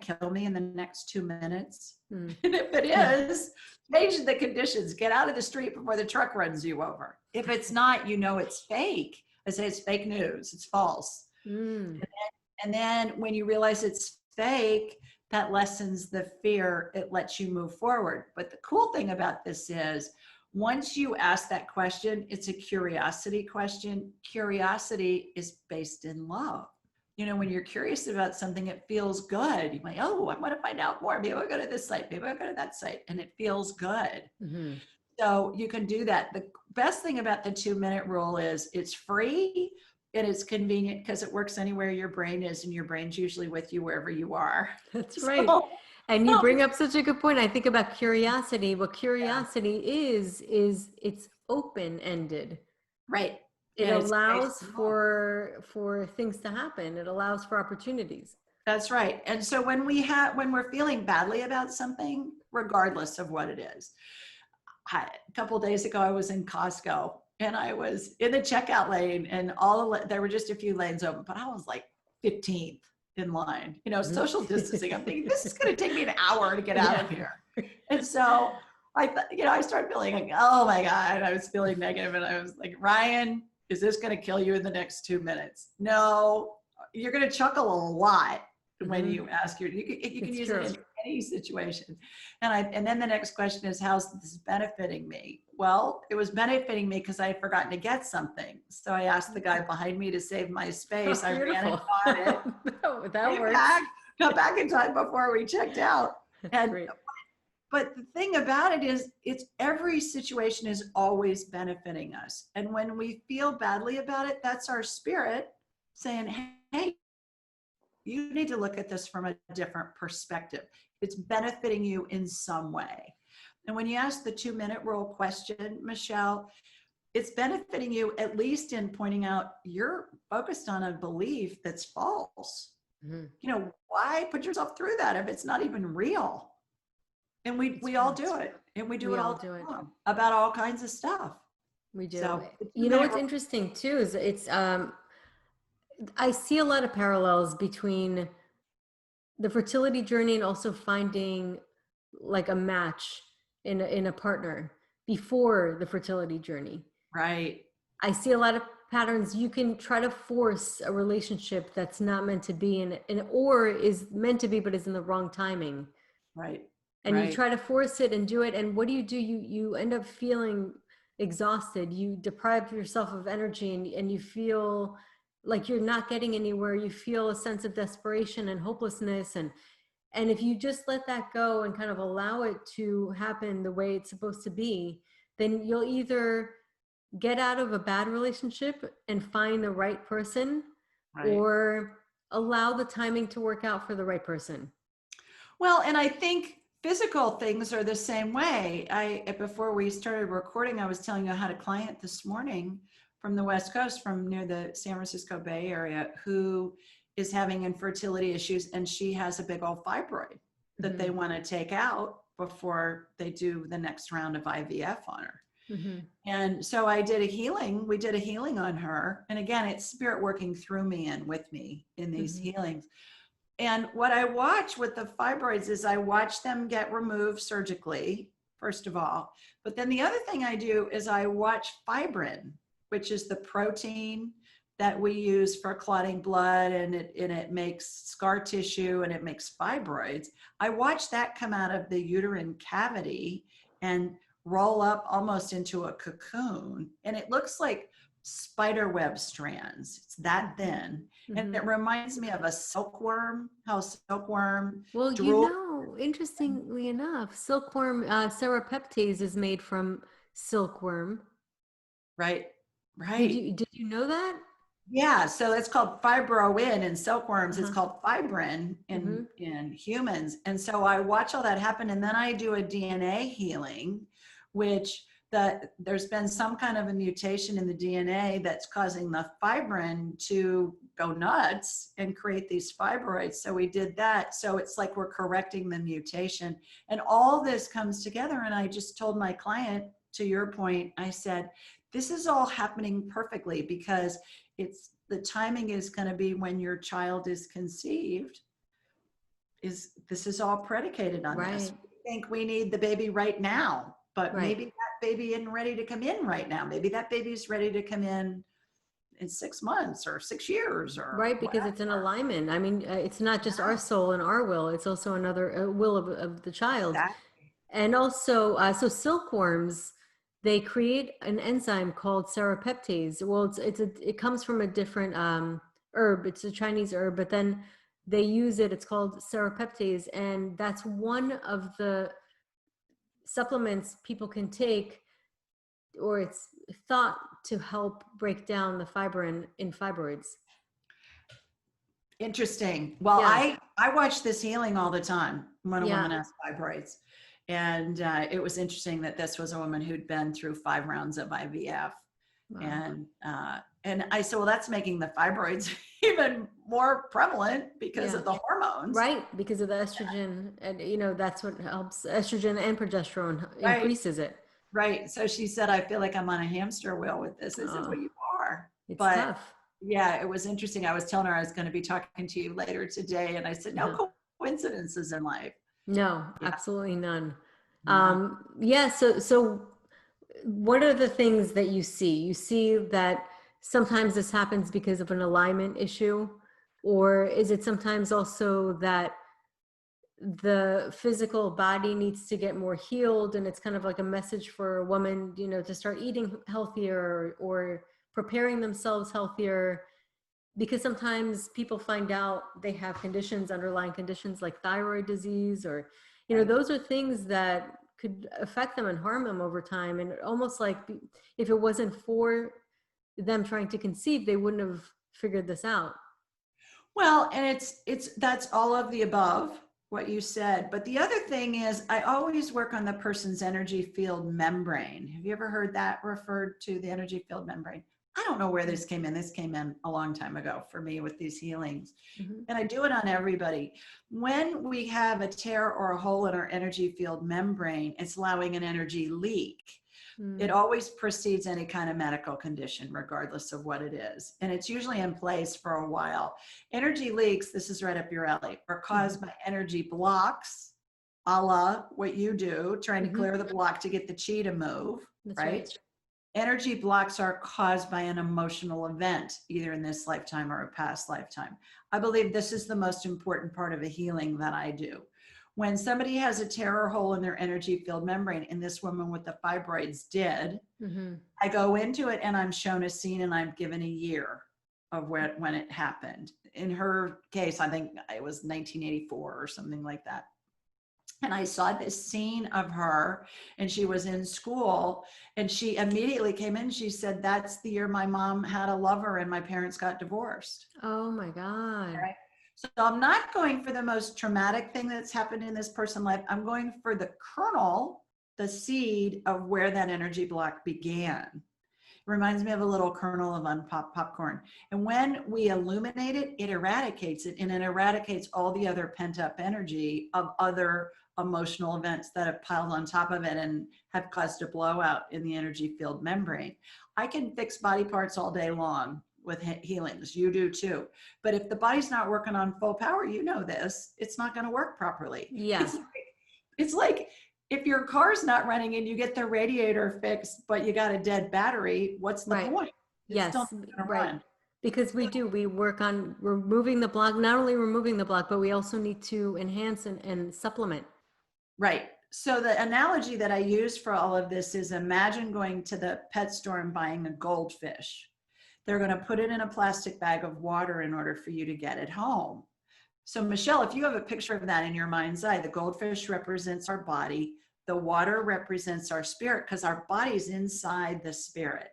kill me in the next 2 minutes? And if it is, change the conditions. Get out of the street before the truck runs you over. If it's not, you know it's fake. I say it's fake news. It's false. And then when you realize it's fake, that lessens the fear. It lets you move forward. But the cool thing about this is once you ask that question, it's a curiosity question. Curiosity is based in love. You know, when you're curious about something, it feels good. You're like, oh, I want to find out more. Maybe I'll go to this site. Maybe I'll go to that site. And it feels good. So you can do that. The best thing about the 2-minute rule is it's free and it's convenient because it works anywhere your brain is, and your brain's usually with you wherever you are. That's right. And you bring up such a good point. I think about curiosity. What curiosity is it's open-ended. Right. It allows for things to happen. It allows for opportunities. That's right. And so when we're feeling badly about something, regardless of what it is, a couple of days ago, I was in Costco and I was in the checkout lane and there were just a few lanes open, but I was like 15th in line, you know, social distancing. I'm thinking, this is going to take me an hour to get out of here. And so I started feeling like, oh my God, I was feeling negative. And I was like, Ryan, is this going to kill you in the next 2 minutes? No, you're going to chuckle a lot when Mhm. you ask you can It's use it true. in any situation. And then the next question is, how's this benefiting me? Well, it was benefiting me because I had forgotten to get something. So I asked the guy behind me to save my Oh, space. I ran and beautiful. got it, That came works. back, got back in time before we checked out. That's And great. but the thing about it is, it's every situation is always benefiting us. And when we feel badly about it, that's our spirit saying, hey, you need to look at this from a different perspective. It's benefiting you in some way. And when you ask the 2-minute rule question, Michelle, it's benefiting you at least in pointing out you're focused on a belief that's false. Mhm. Why put yourself through that if it's not even real? And we all do it. And we do We it all all day do it. long about all kinds of stuff. We do. So the You know 2-minute what's rule, interesting too is I see a lot of parallels between the fertility journey and also finding like a match in a partner before the fertility journey. right, I see a lot of patterns. You can try to force a relationship that's not meant to be or is meant to be but is in the wrong timing. right, And you right, try to force it and do it, and what do? You end up feeling exhausted. You deprive yourself of energy, and you feel like you're not getting anywhere. You feel a sense of desperation and hopelessness, and if you just let that go and kind of allow it to happen the way it's supposed to be, then you'll either get out of a bad relationship and find the right person, right. or allow the timing to work out for the right person. Well, and I think physical things are the same way. Before we started recording, I was telling you I had a client this morning from the West Coast, from near the San Francisco Bay Area, who is having infertility issues, and she has a big old fibroid that they Mm-hmm. want to take out before they do the next round of IVF on her. Mm-hmm. And so I did a healing. We did a healing on her. And again, it's spirit working through me and with me in these Mm-hmm. healings. And what I watch with the fibroids is I watch them get removed surgically, first of all. But then the other thing I do is I watch fibrin, which is the protein that we use for clotting blood, and it makes scar tissue and it makes fibroids. I watch that come out of the uterine cavity and roll up almost into a cocoon. And it looks like spider web strands. It's that thin. And Mm-hmm. it reminds me of a silkworm, how silkworm Well, drool. interestingly enough, silkworm serapeptase is made from silkworm. Right, Did right. you know that? Yeah, so it's called fibroin in silkworms. It's Uh-huh. called fibrin Mm-hmm. in humans. And so I watch all that happen, and then I do a DNA healing, which there's been some kind of a mutation in the DNA that's causing the fibrin to go nuts and create these fibroids. So we did that. So it's like we're correcting the mutation, and all this comes together. And I just told my client, to your point, I said, this is all happening perfectly because the timing is going to be when your child is conceived. This is all predicated on this. Right, We think we need the baby right now, but right, maybe that baby isn't ready to come in right now. Maybe that baby's ready to come in 6 months or 6 years or right. Because whatever. it's an alignment. I mean, it's not just our soul and our will; it's also another will of the child. Exactly. And also, so silkworms, they create an enzyme called serapeptase. Well, it comes from a different herb. It's a Chinese herb, but then they use it. It's called serapeptase, and that's one of the supplements people can take, or it's thought to help break down the fibrin in fibroids. Interesting. Well, Yeah, I watch this healing all the time when a woman yeah. has fibroids. And it was interesting that this was a woman who'd been through 5 rounds of IVF. Wow. And I said, well, that's making the fibroids even more prevalent because Yeah. of the hormones. Right, because of the estrogen, and that's what helps. Estrogen and progesterone Right, increases it. right. So she said, I feel like I'm on a hamster wheel with this. I said, Oh, well, you are. it's But tough. yeah, it was interesting. I was telling her I was going to be talking to you later today. And I said, Uh-huh. no coincidences in life. No, Yeah, absolutely none. no. Yeah, so what are the things that you see? You see that sometimes this happens because of an alignment issue. Or is it sometimes also that the physical body needs to get more healed, and it's kind of like a message for a woman, to start eating healthier or preparing themselves healthier? Because sometimes people find out they have conditions, underlying conditions like thyroid disease, or Right. those are things that could affect them and harm them over time. And almost like, if it wasn't for them trying to conceive, they wouldn't have figured this out. Well, and that's all of the above what you said. But the other thing is I always work on the person's energy field membrane. Have you ever heard that referred to, the energy field membrane? I don't know where this came in. This came in a long time ago for me with these healings. Mm-hmm. And I do it on everybody. When we have a tear or a hole in our energy field membrane, it's allowing an energy leak. It always precedes any kind of medical condition, regardless of what it is. And it's usually in place for a while. Energy leaks, this is right up your alley, are caused by energy blocks, a la what you do, trying to clear the block to get the chi to move, That's right? Energy blocks are caused by an emotional event, either in this lifetime or a past lifetime. I believe this is the most important part of a healing that I do. When somebody has a tear or hole in their energy field membrane, and this woman with the fibroids did, I go into it and I'm shown a scene and I'm given a year of when it happened. In her case, I think it was 1984 or something like that. And I saw this scene of her, and she was in school, and she immediately came in. She said, that's the year my mom had a lover and my parents got divorced. Oh my God. Right. So I'm not going for the most traumatic thing that's happened in this person's life. I'm going for the kernel, the seed of where that energy block began. It reminds me of a little kernel of unpopped popcorn. And when we illuminate it, it eradicates it, and it eradicates all the other pent up energy of other emotional events that have piled on top of it and have caused a blowout in the energy field membrane. I can fix body parts all day long with healings. You do too. But if the body's not working on full power, you know this, it's not going to work properly. Yes. It's like if your car's not running and you get the radiator fixed, but you got a dead battery, what's the point? It's Yes, still not gonna right. run. Because we work on removing the block, not only removing the block, but we also need to enhance and supplement. Right. So the analogy that I use for all of this is, imagine going to the pet store and buying a goldfish. They're going to put it in a plastic bag of water in order for you to get it home. So Michelle, if you have a picture of that in your mind's eye, the goldfish represents our body, the water represents our spirit, because our body's inside the spirit.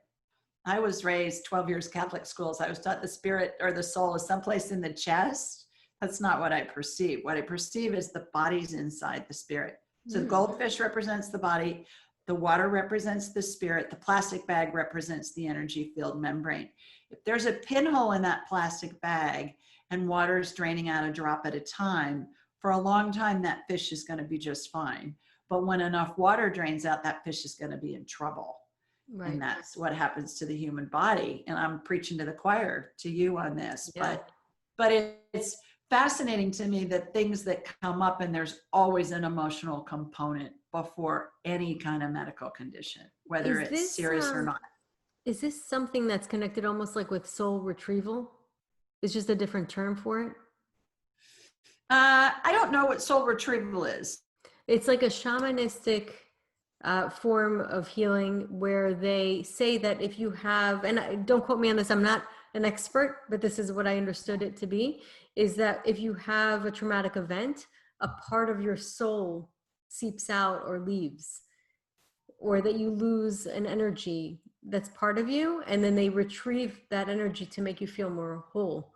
I was raised 12 years Catholic schools. I was taught the spirit or the soul is someplace in the chest. That's not what I perceive. What I perceive is the body's inside the spirit. So the goldfish represents the body, the water represents the spirit, the plastic bag represents the energy field membrane. If there's a pinhole in that plastic bag and water is draining out a drop at a time, for a long time, that fish is going to be just fine. But when enough water drains out, that fish is going to be in trouble. Right. And that's what happens to the human body. And I'm preaching to the choir, to you on this, but it's fascinating to me that things that come up, and there's always an emotional component before any kind of medical condition, whether it's serious or not. Is this something that's connected almost like with soul retrieval? It's just a different term for it? I don't know what soul retrieval is. It's like a shamanistic form of healing, where they say that if you have, and don't quote me on this, I'm not an expert, but this is what I understood it to be, is that if you have a traumatic event, a part of your soul seeps out or leaves, or that you lose an energy that's part of you, and then they retrieve that energy to make you feel more whole.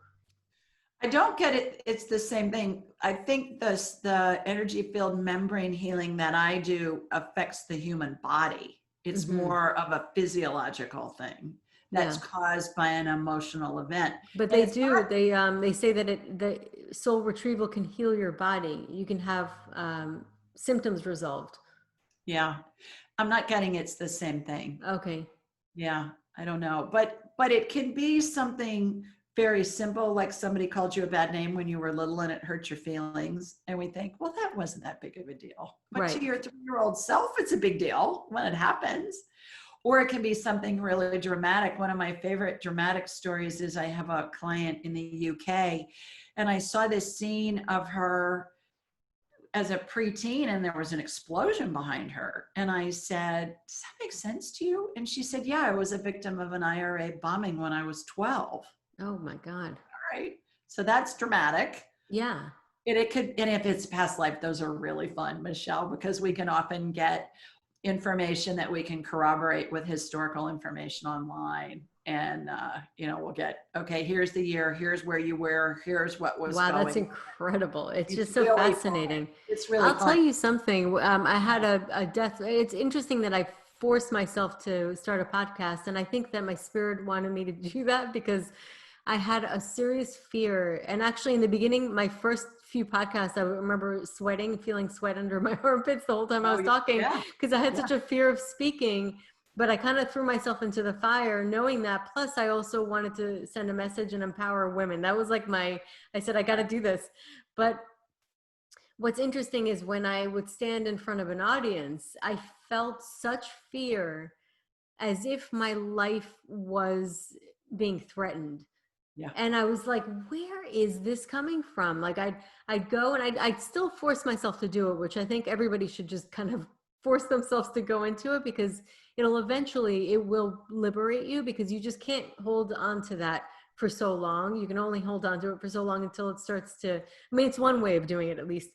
I don't get it. It's the same thing. I think the energy field membrane healing that I do affects the human body. It's more of a physiological thing that's caused by an emotional event. But they do. They say that the soul retrieval can heal your body. You can have symptoms resolved. Yeah, I'm not getting it's the same thing. Okay. Yeah, I don't know, but it can be something very simple, like somebody called you a bad name when you were little and it hurt your feelings. And we think, well, that wasn't that big of a deal. But to your 3-year-old self, it's a big deal when it happens. Or it can be something really dramatic. One of my favorite dramatic stories is I have a client in the UK, and I saw this scene of her as a preteen, and there was an explosion behind her. And I said, does that make sense to you? And she said, yeah, I was a victim of an IRA bombing when I was 12. Oh my God. All right. So that's dramatic. Yeah. And it could, and if it's past life, those are really fun, Michelle, because we can often get information that we can corroborate with historical information online. And, we'll get, okay, here's the year, here's where you were, here's what was Wow, going. that's incredible. It's just so really fascinating. fun. It's really I'll fun. tell you something. I had a death. It's interesting that I forced myself to start a podcast. And I think that my spirit wanted me to do that because I had a serious fear. And actually in the beginning, my first few podcasts, I remember sweating, feeling sweat under my armpits the whole time I was talking because I had such a fear of speaking. But I kind of threw myself into the fire knowing that. Plus, I also wanted to send a message and empower women. That was like I said, I got to do this. But what's interesting is when I would stand in front of an audience, I felt such fear as if my life was being threatened. Yeah. And I was like, where is this coming from? Like I'd go and I'd still force myself to do it, which I think everybody should just kind of force themselves to go into it because it will liberate you because you just can't hold on to that for so long. You can only hold on to it for so long until it starts to, it's one way of doing it at least.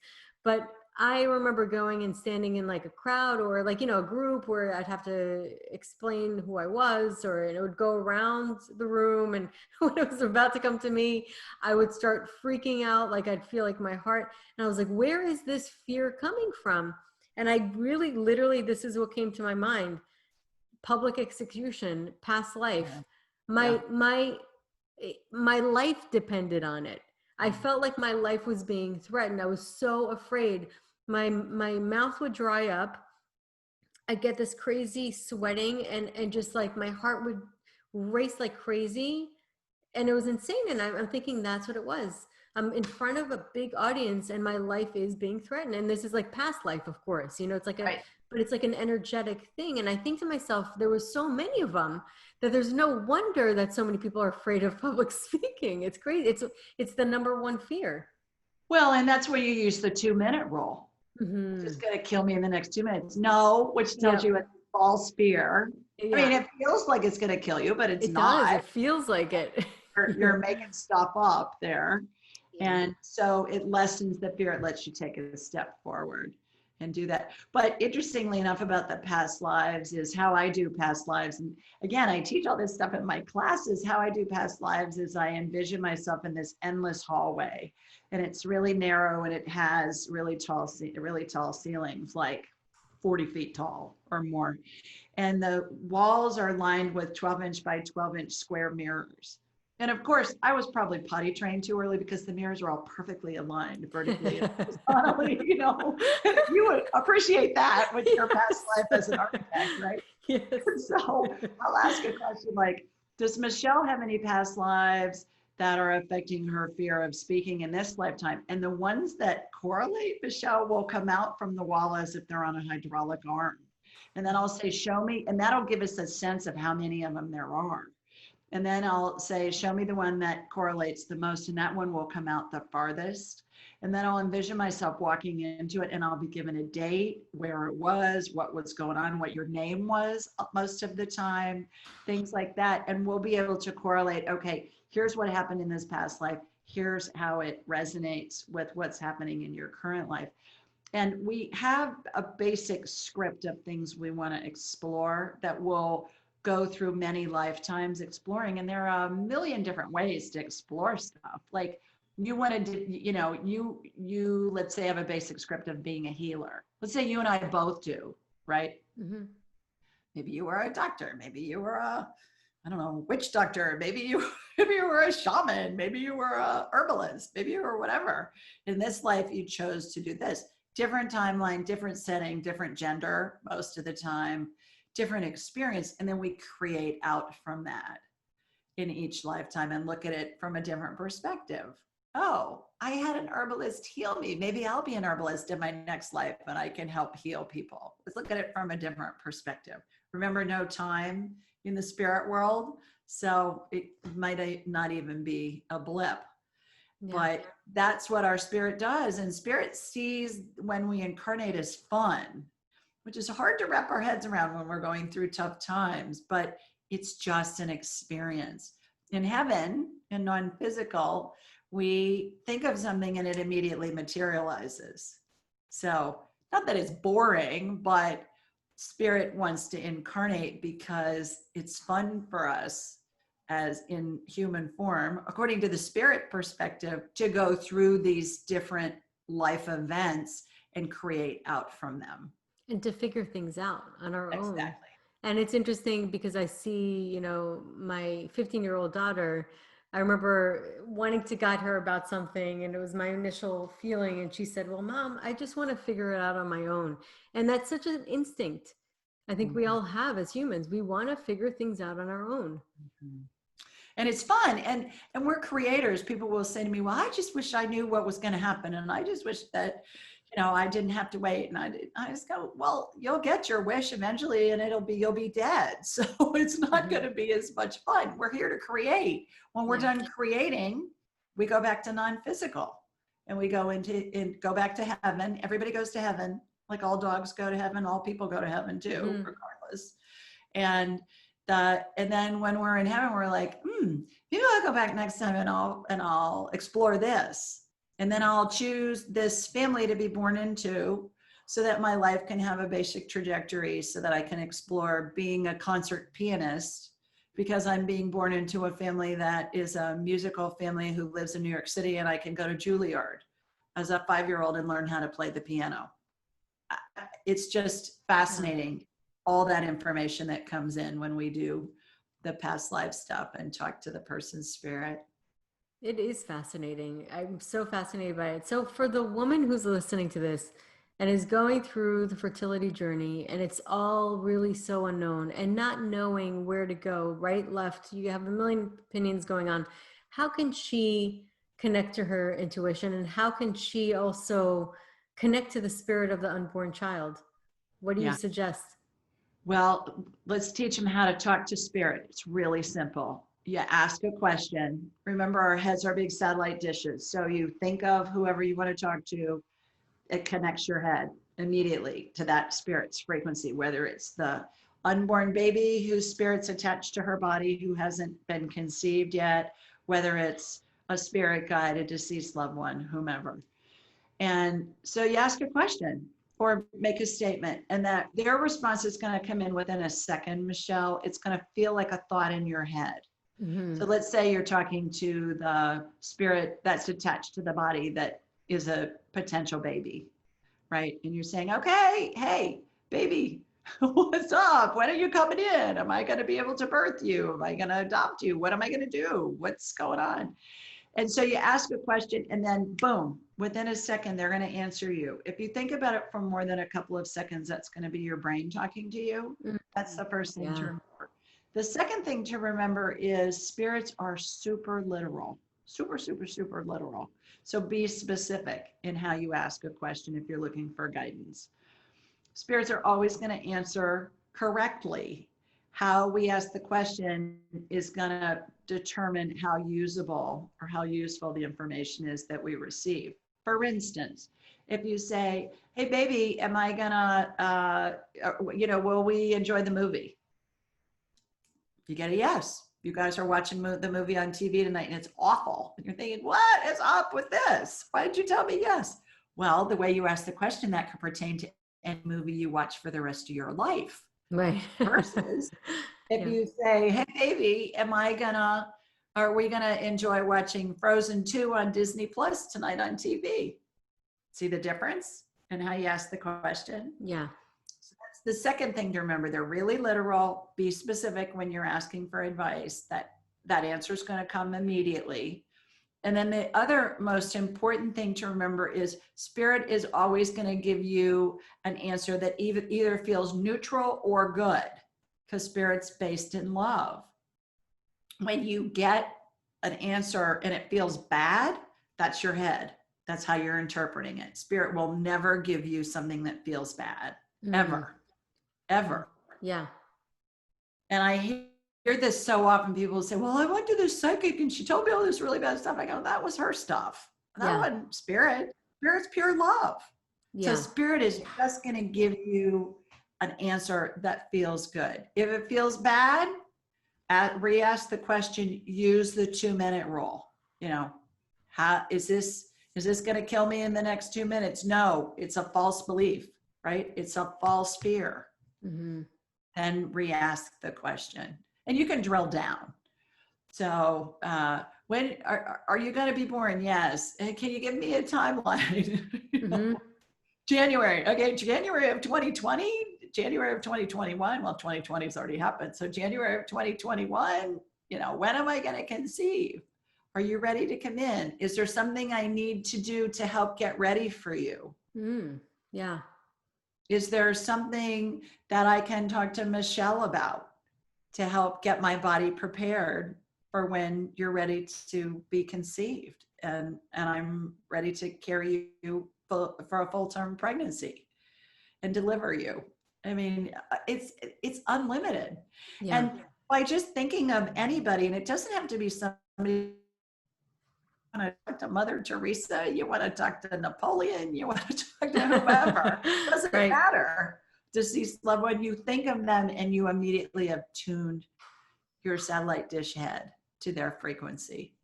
But I remember going and standing in like a crowd or like, a group where I'd have to explain who I was or it would go around the room. And when it was about to come to me, I would start freaking out. Like I'd feel like my heart. And I was like, where is this fear coming from? And I really, literally, this is what came to my mind. Public execution, past life. My life depended on it. I felt like my life was being threatened. I was so afraid. My mouth would dry up. I'd get this crazy sweating and just like my heart would race like crazy. And it was insane. And I'm thinking that's what it was. I'm in front of a big audience and my life is being threatened. And this is like past life, of course, it's like but it's like an energetic thing. And I think to myself, there were so many of them that there's no wonder that so many people are afraid of public speaking. It's crazy. It's the number one fear. Well, and that's where you use the 2-minute rule. Mm-hmm. It's going to kill me in the next 2 minutes. No, which tells you it's false fear. I mean, it feels like it's going to kill you, but it's not. Does. It feels like it. You're making stuff up there. And so it lessens the fear. It lets you take a step forward and do that. But interestingly enough about the past lives is how I do past lives. And again, I teach all this stuff in my classes. How I do past lives is I envision myself in this endless hallway, and it's really narrow and it has really tall ceilings, like 40 feet tall or more. And the walls are lined with 12-inch by 12-inch square mirrors. And of course, I was probably potty trained too early because the mirrors are all perfectly aligned vertically and horizontally, You would appreciate that with your past life as an architect, right? Yes. So I'll ask a question like, does Michelle have any past lives that are affecting her fear of speaking in this lifetime? And the ones that correlate, Michelle will come out from the wall as if they're on a hydraulic arm. And then I'll say, show me, and that'll give us a sense of how many of them there are. And then I'll say, show me the one that correlates the most, and that one will come out the farthest. And then I'll envision myself walking into it, and I'll be given a date, where it was, what was going on, what your name was most of the time, things like that. And we'll be able to correlate, okay, here's what happened in this past life. Here's how it resonates with what's happening in your current life. And we have a basic script of things we want to explore that will go through many lifetimes exploring. And there are a million different ways to explore stuff. Like you want to, you let's say have a basic script of being a healer. Let's say you and I both do, right? Mm-hmm. Maybe you were a doctor. Maybe you were I don't know, witch doctor. Maybe you were a shaman. Maybe you were a herbalist. Maybe you were whatever. In this life, you chose to do this. Different timeline, different setting, different gender most of the time, different experience. And then we create out from that in each lifetime and look at it from a different perspective. Oh, I had an herbalist heal me. Maybe I'll be an herbalist in my next life and I can help heal people. Let's look at it from a different perspective. Remember, no time in the spirit world. So it might not even be a blip. Yeah. But that's what our spirit does. And spirit sees when we incarnate as fun, which is hard to wrap our heads around when we're going through tough times, but it's just an experience. In heaven, in non-physical, we think of something and it immediately materializes. So not that it's boring, but spirit wants to incarnate because it's fun for us as in human form, according to the spirit perspective, to go through these different life events and create out from them. And to figure things out on our own. Exactly. And it's interesting because I see, you know, my 15-year-old daughter, I remember wanting to guide her about something, and it was my initial feeling. And she said, well, Mom, I just want to figure it out on my own. And that's such an instinct I think we all have as humans. We want to figure things out on our own. Mm-hmm. And it's fun. And we're creators. People will say to me, well, I just wish I knew what was going to happen. And I just wish that, you know, I didn't have to wait. And I just go, well, you'll get your wish eventually and you'll be dead. So it's not going to be as much fun. We're here to create. When we're done creating, we go back to non-physical and we go go back to heaven. Everybody goes to heaven. Like all dogs go to heaven. All people go to heaven too, regardless. And then when we're in heaven, we're like, maybe I'll go back next time and I'll explore this. And then I'll choose this family to be born into so that my life can have a basic trajectory so that I can explore being a concert pianist because I'm being born into a family that is a musical family who lives in New York City, and I can go to Juilliard as a 5-year-old and learn how to play the piano. It's just fascinating. All that information that comes in when we do the past life stuff and talk to the person's spirit. It is fascinating. I'm so fascinated by it. So for the woman who's listening to this and is going through the fertility journey and it's all really so unknown and not knowing where to go, right, left, you have a million opinions going on. How can she connect to her intuition, and how can she also connect to the spirit of the unborn child? What do you suggest? Well, let's teach them how to talk to spirit. It's really simple. You ask a question. Remember, our heads are big satellite dishes. So you think of whoever you want to talk to. It connects your head immediately to that spirit's frequency, whether it's the unborn baby whose spirit's attached to her body who hasn't been conceived yet, whether it's a spirit guide, a deceased loved one, whomever. And so you ask a question or make a statement, and that their response is going to come in within a second, Michelle. It's going to feel like a thought in your head. So let's say you're talking to the spirit that's attached to the body that is a potential baby, right? And you're saying, okay, hey, baby, what's up? When are you coming in? Am I going to be able to birth you? Am I going to adopt you? What am I going to do? What's going on? And so you ask a question, and then boom, within a second, they're going to answer you. If you think about it for more than a couple of seconds, that's going to be your brain talking to you. That's the first thing to remember. The second thing to remember is spirits are super literal, super, super, super literal. So be specific in how you ask a question if you're looking for guidance. Spirits are always going to answer correctly. How we ask the question is going to determine how usable or how useful the information is that we receive. For instance, if you say, hey, baby, am I gonna, will we enjoy the movie? You get a yes. You guys are watching the movie on TV tonight and it's awful. And you're thinking, what is up with this? Why did you tell me yes? Well, the way you ask the question, that could pertain to any movie you watch for the rest of your life. Right. Versus if you say, hey, baby, are we gonna enjoy watching Frozen 2 on Disney Plus tonight on TV? See the difference in how you ask the question? Yeah. So that's the second thing to remember. They're really literal. Be specific when you're asking for advice. That answer is going to come immediately. And then the other most important thing to remember is spirit is always going to give you an answer that either feels neutral or good, because spirit's based in love. When you get an answer and it feels bad, that's your head. That's how you're interpreting it. Spirit will never give you something that feels bad, ever, ever. Yeah. And I hear this so often. People say, well, I went to this psychic and she told me all this really bad stuff. I go, that was her stuff. That Yeah. wasn't spirit. Spirit's pure love. So Yeah. spirit is just going to give you an answer that feels good. If it feels bad, re-ask the question, use the 2-minute rule. You know, how is this going to kill me in the next 2 minutes? No, it's a false belief, right? It's a false fear. Mm-hmm. Then re-ask the question, and you can drill down. So when are you going to be born? Yes. And can you give me a timeline? Mm-hmm. January. Okay, January of 2020, January of 2021. Well, 2020 has already happened. So January of 2021, when am I going to conceive? Are you ready to come in? Is there something I need to do to help get ready for you? Yeah. Is there something that I can talk to Michelle about to help get my body prepared for when you're ready to be conceived and I'm ready to carry you for a full-term pregnancy and deliver you? I mean, it's unlimited. Yeah. And by just thinking of anybody, and it doesn't have to be somebody, you want to talk to Mother Teresa, you want to talk to Napoleon, you want to talk to whoever, doesn't Right. matter. Deceased loved one, you think of them and you immediately have tuned your satellite dish head to their frequency.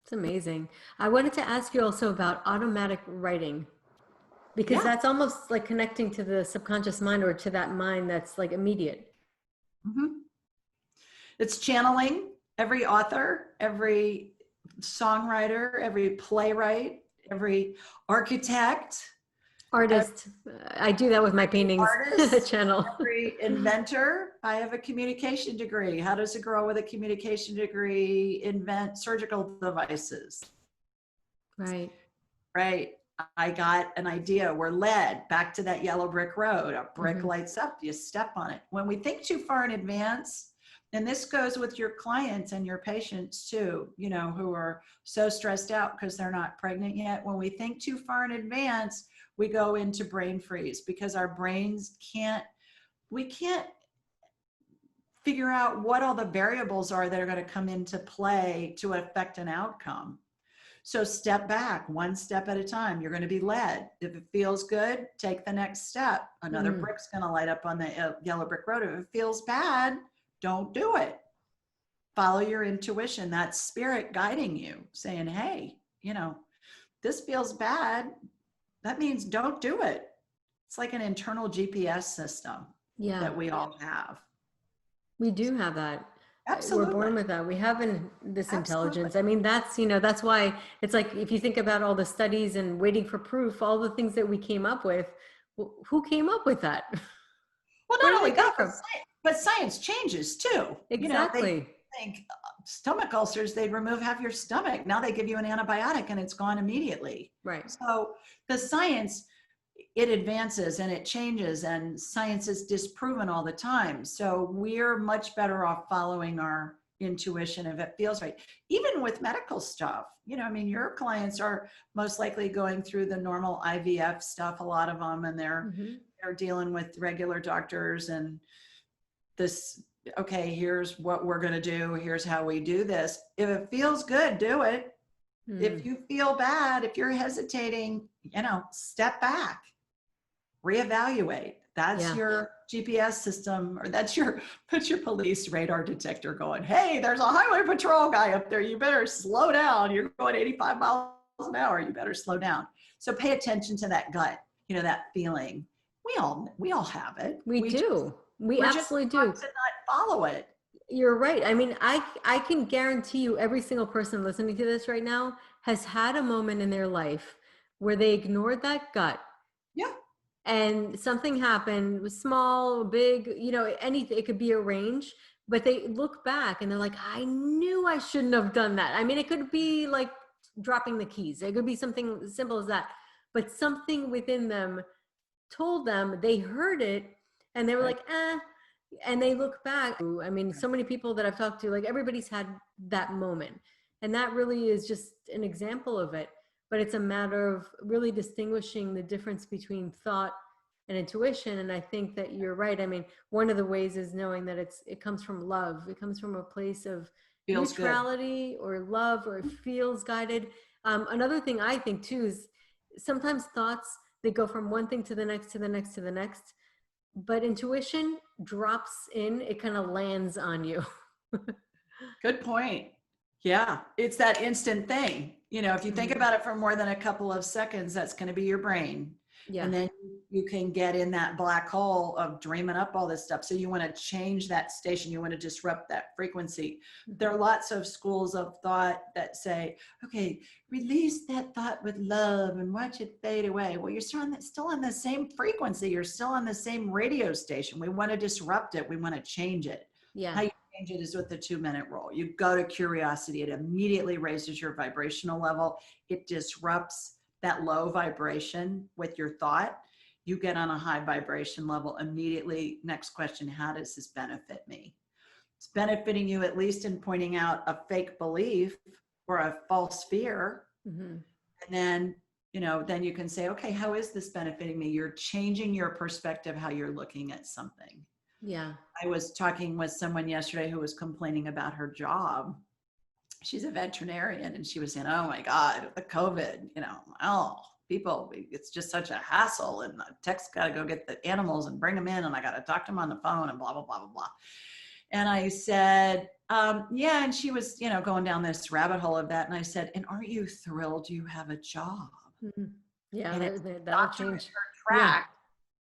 It's amazing. I wanted to ask you also about automatic writing, because Yeah. that's almost like connecting to the subconscious mind or to that mind that's like immediate. Mm-hmm. It's channeling. Every author, every songwriter, every playwright, every architect, Artist. I do that with my every paintings artist, channel. every inventor. I have a communication degree. How does a girl with a communication degree invent surgical devices? Right. Right. I got an idea. We're led back to that yellow brick road. A brick Mm-hmm. lights up, you step on it. When we think too far in advance, and this goes with your clients and your patients too, who are so stressed out because they're not pregnant yet. When we think too far in advance, we go into brain freeze because our brains we can't figure out what all the variables are that are going to come into play to affect an outcome. So step back, one step at a time. You're going to be led. If it feels good, take the next step. Another Mm. brick's going to light up on the yellow brick road. If it feels bad, don't do it. Follow your intuition. That's spirit guiding you, saying, hey, this feels bad. That means don't do it. It's like an internal GPS system Yeah, that we all have. we do have that. We're Absolutely. born with that. We have this Absolutely. intelligence. I mean, that's why it's like, if you think about all the studies and waiting for proof, all the things that we came up with, who came up with that? Well, Where not did only it come that, from? but science changes too. They Exactly. think stomach ulcers, they'd remove half your stomach. Now they give you an antibiotic and it's gone immediately. Right. So the science, it advances and it changes, and science is disproven all the time. So we're much better off following our intuition if it feels right. Even with medical stuff, your clients are most likely going through the normal IVF stuff, a lot of them, and they're dealing with regular doctors and this, okay, here's what we're going to do. Here's how we do this. If it feels good, do it. If you feel bad, if you're hesitating, step back, reevaluate. That's your GPS system, or that's your police radar detector going, hey, there's a highway patrol guy up there. You better slow down. You're going 85 miles an hour. You better slow down. So pay attention to that gut, that feeling. We all have it. We do. We We're just absolutely taught do. to not follow it. You're right. I mean, I can guarantee you every single person listening to this right now has had a moment in their life where they ignored that gut. Yeah. And something happened, was small, big, anything, it could be a range, but they look back and they're like, I knew I shouldn't have done that. I mean, it could be like dropping the keys. It could be something as simple as that, but something within them told them, they heard it and they were like, and they look back. I mean, so many people that I've talked to, like everybody's had that moment. And that really is just an example of it. But it's a matter of really distinguishing the difference between thought and intuition. And I think that you're right. I mean, one of the ways is knowing that it comes from love. It comes from a place of Feels good. neutrality or love, or it feels guided. Another thing I think too is sometimes thoughts, they go from one thing to the next, to the next, to the next, but intuition drops in, it kind of lands on you. Good point. Yeah, it's that instant thing. You know, if you think about it for more than a couple of seconds, that's going to be your brain. Yeah. And then you can get in that black hole of dreaming up all this stuff. So you want to change that station. You want to disrupt that frequency. There are lots of schools of thought that say, okay, release that thought with love and watch it fade away. Well, you're still on the same frequency. You're still on the same radio station. We want to disrupt it. We want to change it. Yeah. How you change it is with the 2-minute rule. You go to curiosity. It immediately raises your vibrational level. It disrupts that low vibration with your thought. You get on a high vibration level immediately. Next question, how does this benefit me? It's benefiting you at least in pointing out a fake belief or a false fear. And then, you know, then you can say, okay, how is this benefiting me? You're changing your perspective, how you're looking at something. Yeah. I was talking with someone yesterday who was complaining about her job. She's a veterinarian, and she was saying, oh my God, the COVID, you know, people, it's just such a hassle, and the tech's got to go get the animals and bring them in, and I got to talk to them on the phone and blah, blah, blah, blah, blah. And I said, yeah. And she was, you know, going down this rabbit hole of that. And I said, and aren't you thrilled you have a job? Yeah. And that'll change. Track.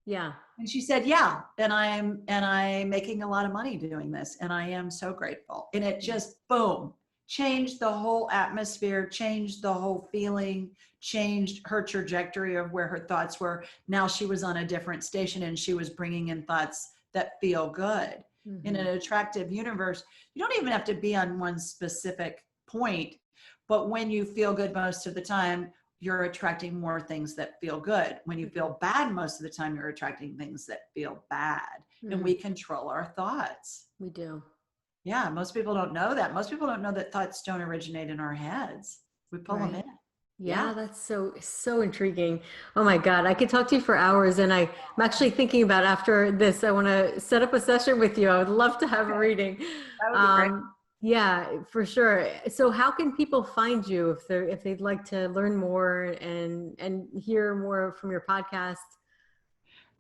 Yeah. And she said, yeah, and I'm making a lot of money doing this, and I am so grateful. And it just, boom, changed the whole atmosphere, changed the whole feeling, changed her trajectory of where her thoughts were. Now she was on a different station, and she was bringing in thoughts that feel good. In an attractive universe, you don't even have to be on one specific point, but when you feel good most of the time, you're attracting more things that feel good. When you feel bad most of the time, you're attracting things that feel bad. And we control our thoughts. We do. Yeah, most people don't know that. Most people don't know that thoughts don't originate in our heads. We pull them in. Yeah, that's so intriguing. Oh my God, I could talk to you for hours, and I'm actually thinking about after this, I want to set up a session with you. I would love to have a reading. That would be great. Yeah, for sure. So how can people find you if they'd like to learn more and hear more from your podcast?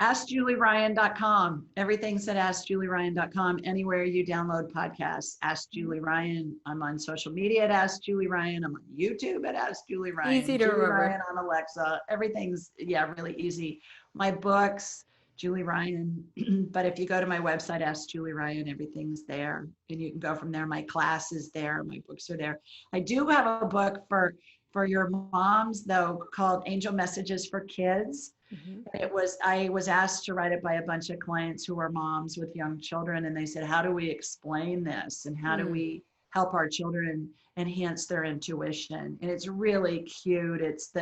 AskJulieRyan.com. Everything's at AskJulieRyan.com. Anywhere you download podcasts, Ask Julie Ryan. I'm on social media at Ask Julie Ryan. I'm on YouTube at Ask Julie Ryan. Easy to remember. Ryan on Alexa. Everything's, really easy. My books, Julie Ryan. But if you go to my website, Ask Julie Ryan, everything's there. And you can go from there. My class is there. My books are there. I do have a book for your moms, though, called Angel Messages for Kids. I was asked to write it by a bunch of clients who are moms with young children, and they said, how do we explain this, and how do we help our children enhance their intuition? And it's really cute. It's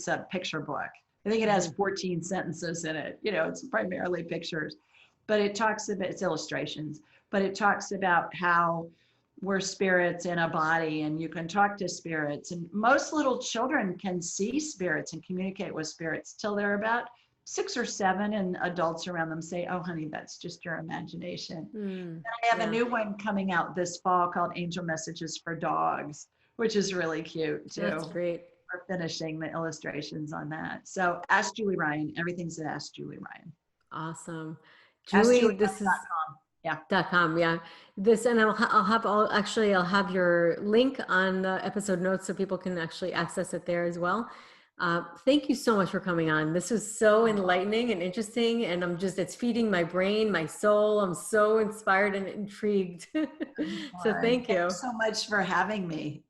a picture book. I think it has 14 sentences in it. It's primarily pictures, but it talks about, it's illustrations, but it talks about how we're spirits in a body, and you can talk to spirits, and most little children can see spirits and communicate with spirits till they're about 6 or 7, and adults around them say, oh honey, that's just your imagination. And I have a new one coming out this fall called Angel Messages for Dogs, which is really cute too. That's great. We're finishing the illustrations on that. So Ask Julie Ryan, everything's at Ask Julie Ryan. Awesome. Julie, this is .com. Yeah. This, and I'll have your link on the episode notes so people can actually access it there as well. Thank you so much for coming on. This was so enlightening and interesting, and it's feeding my brain, my soul. I'm so inspired and intrigued. So thank you so much for having me.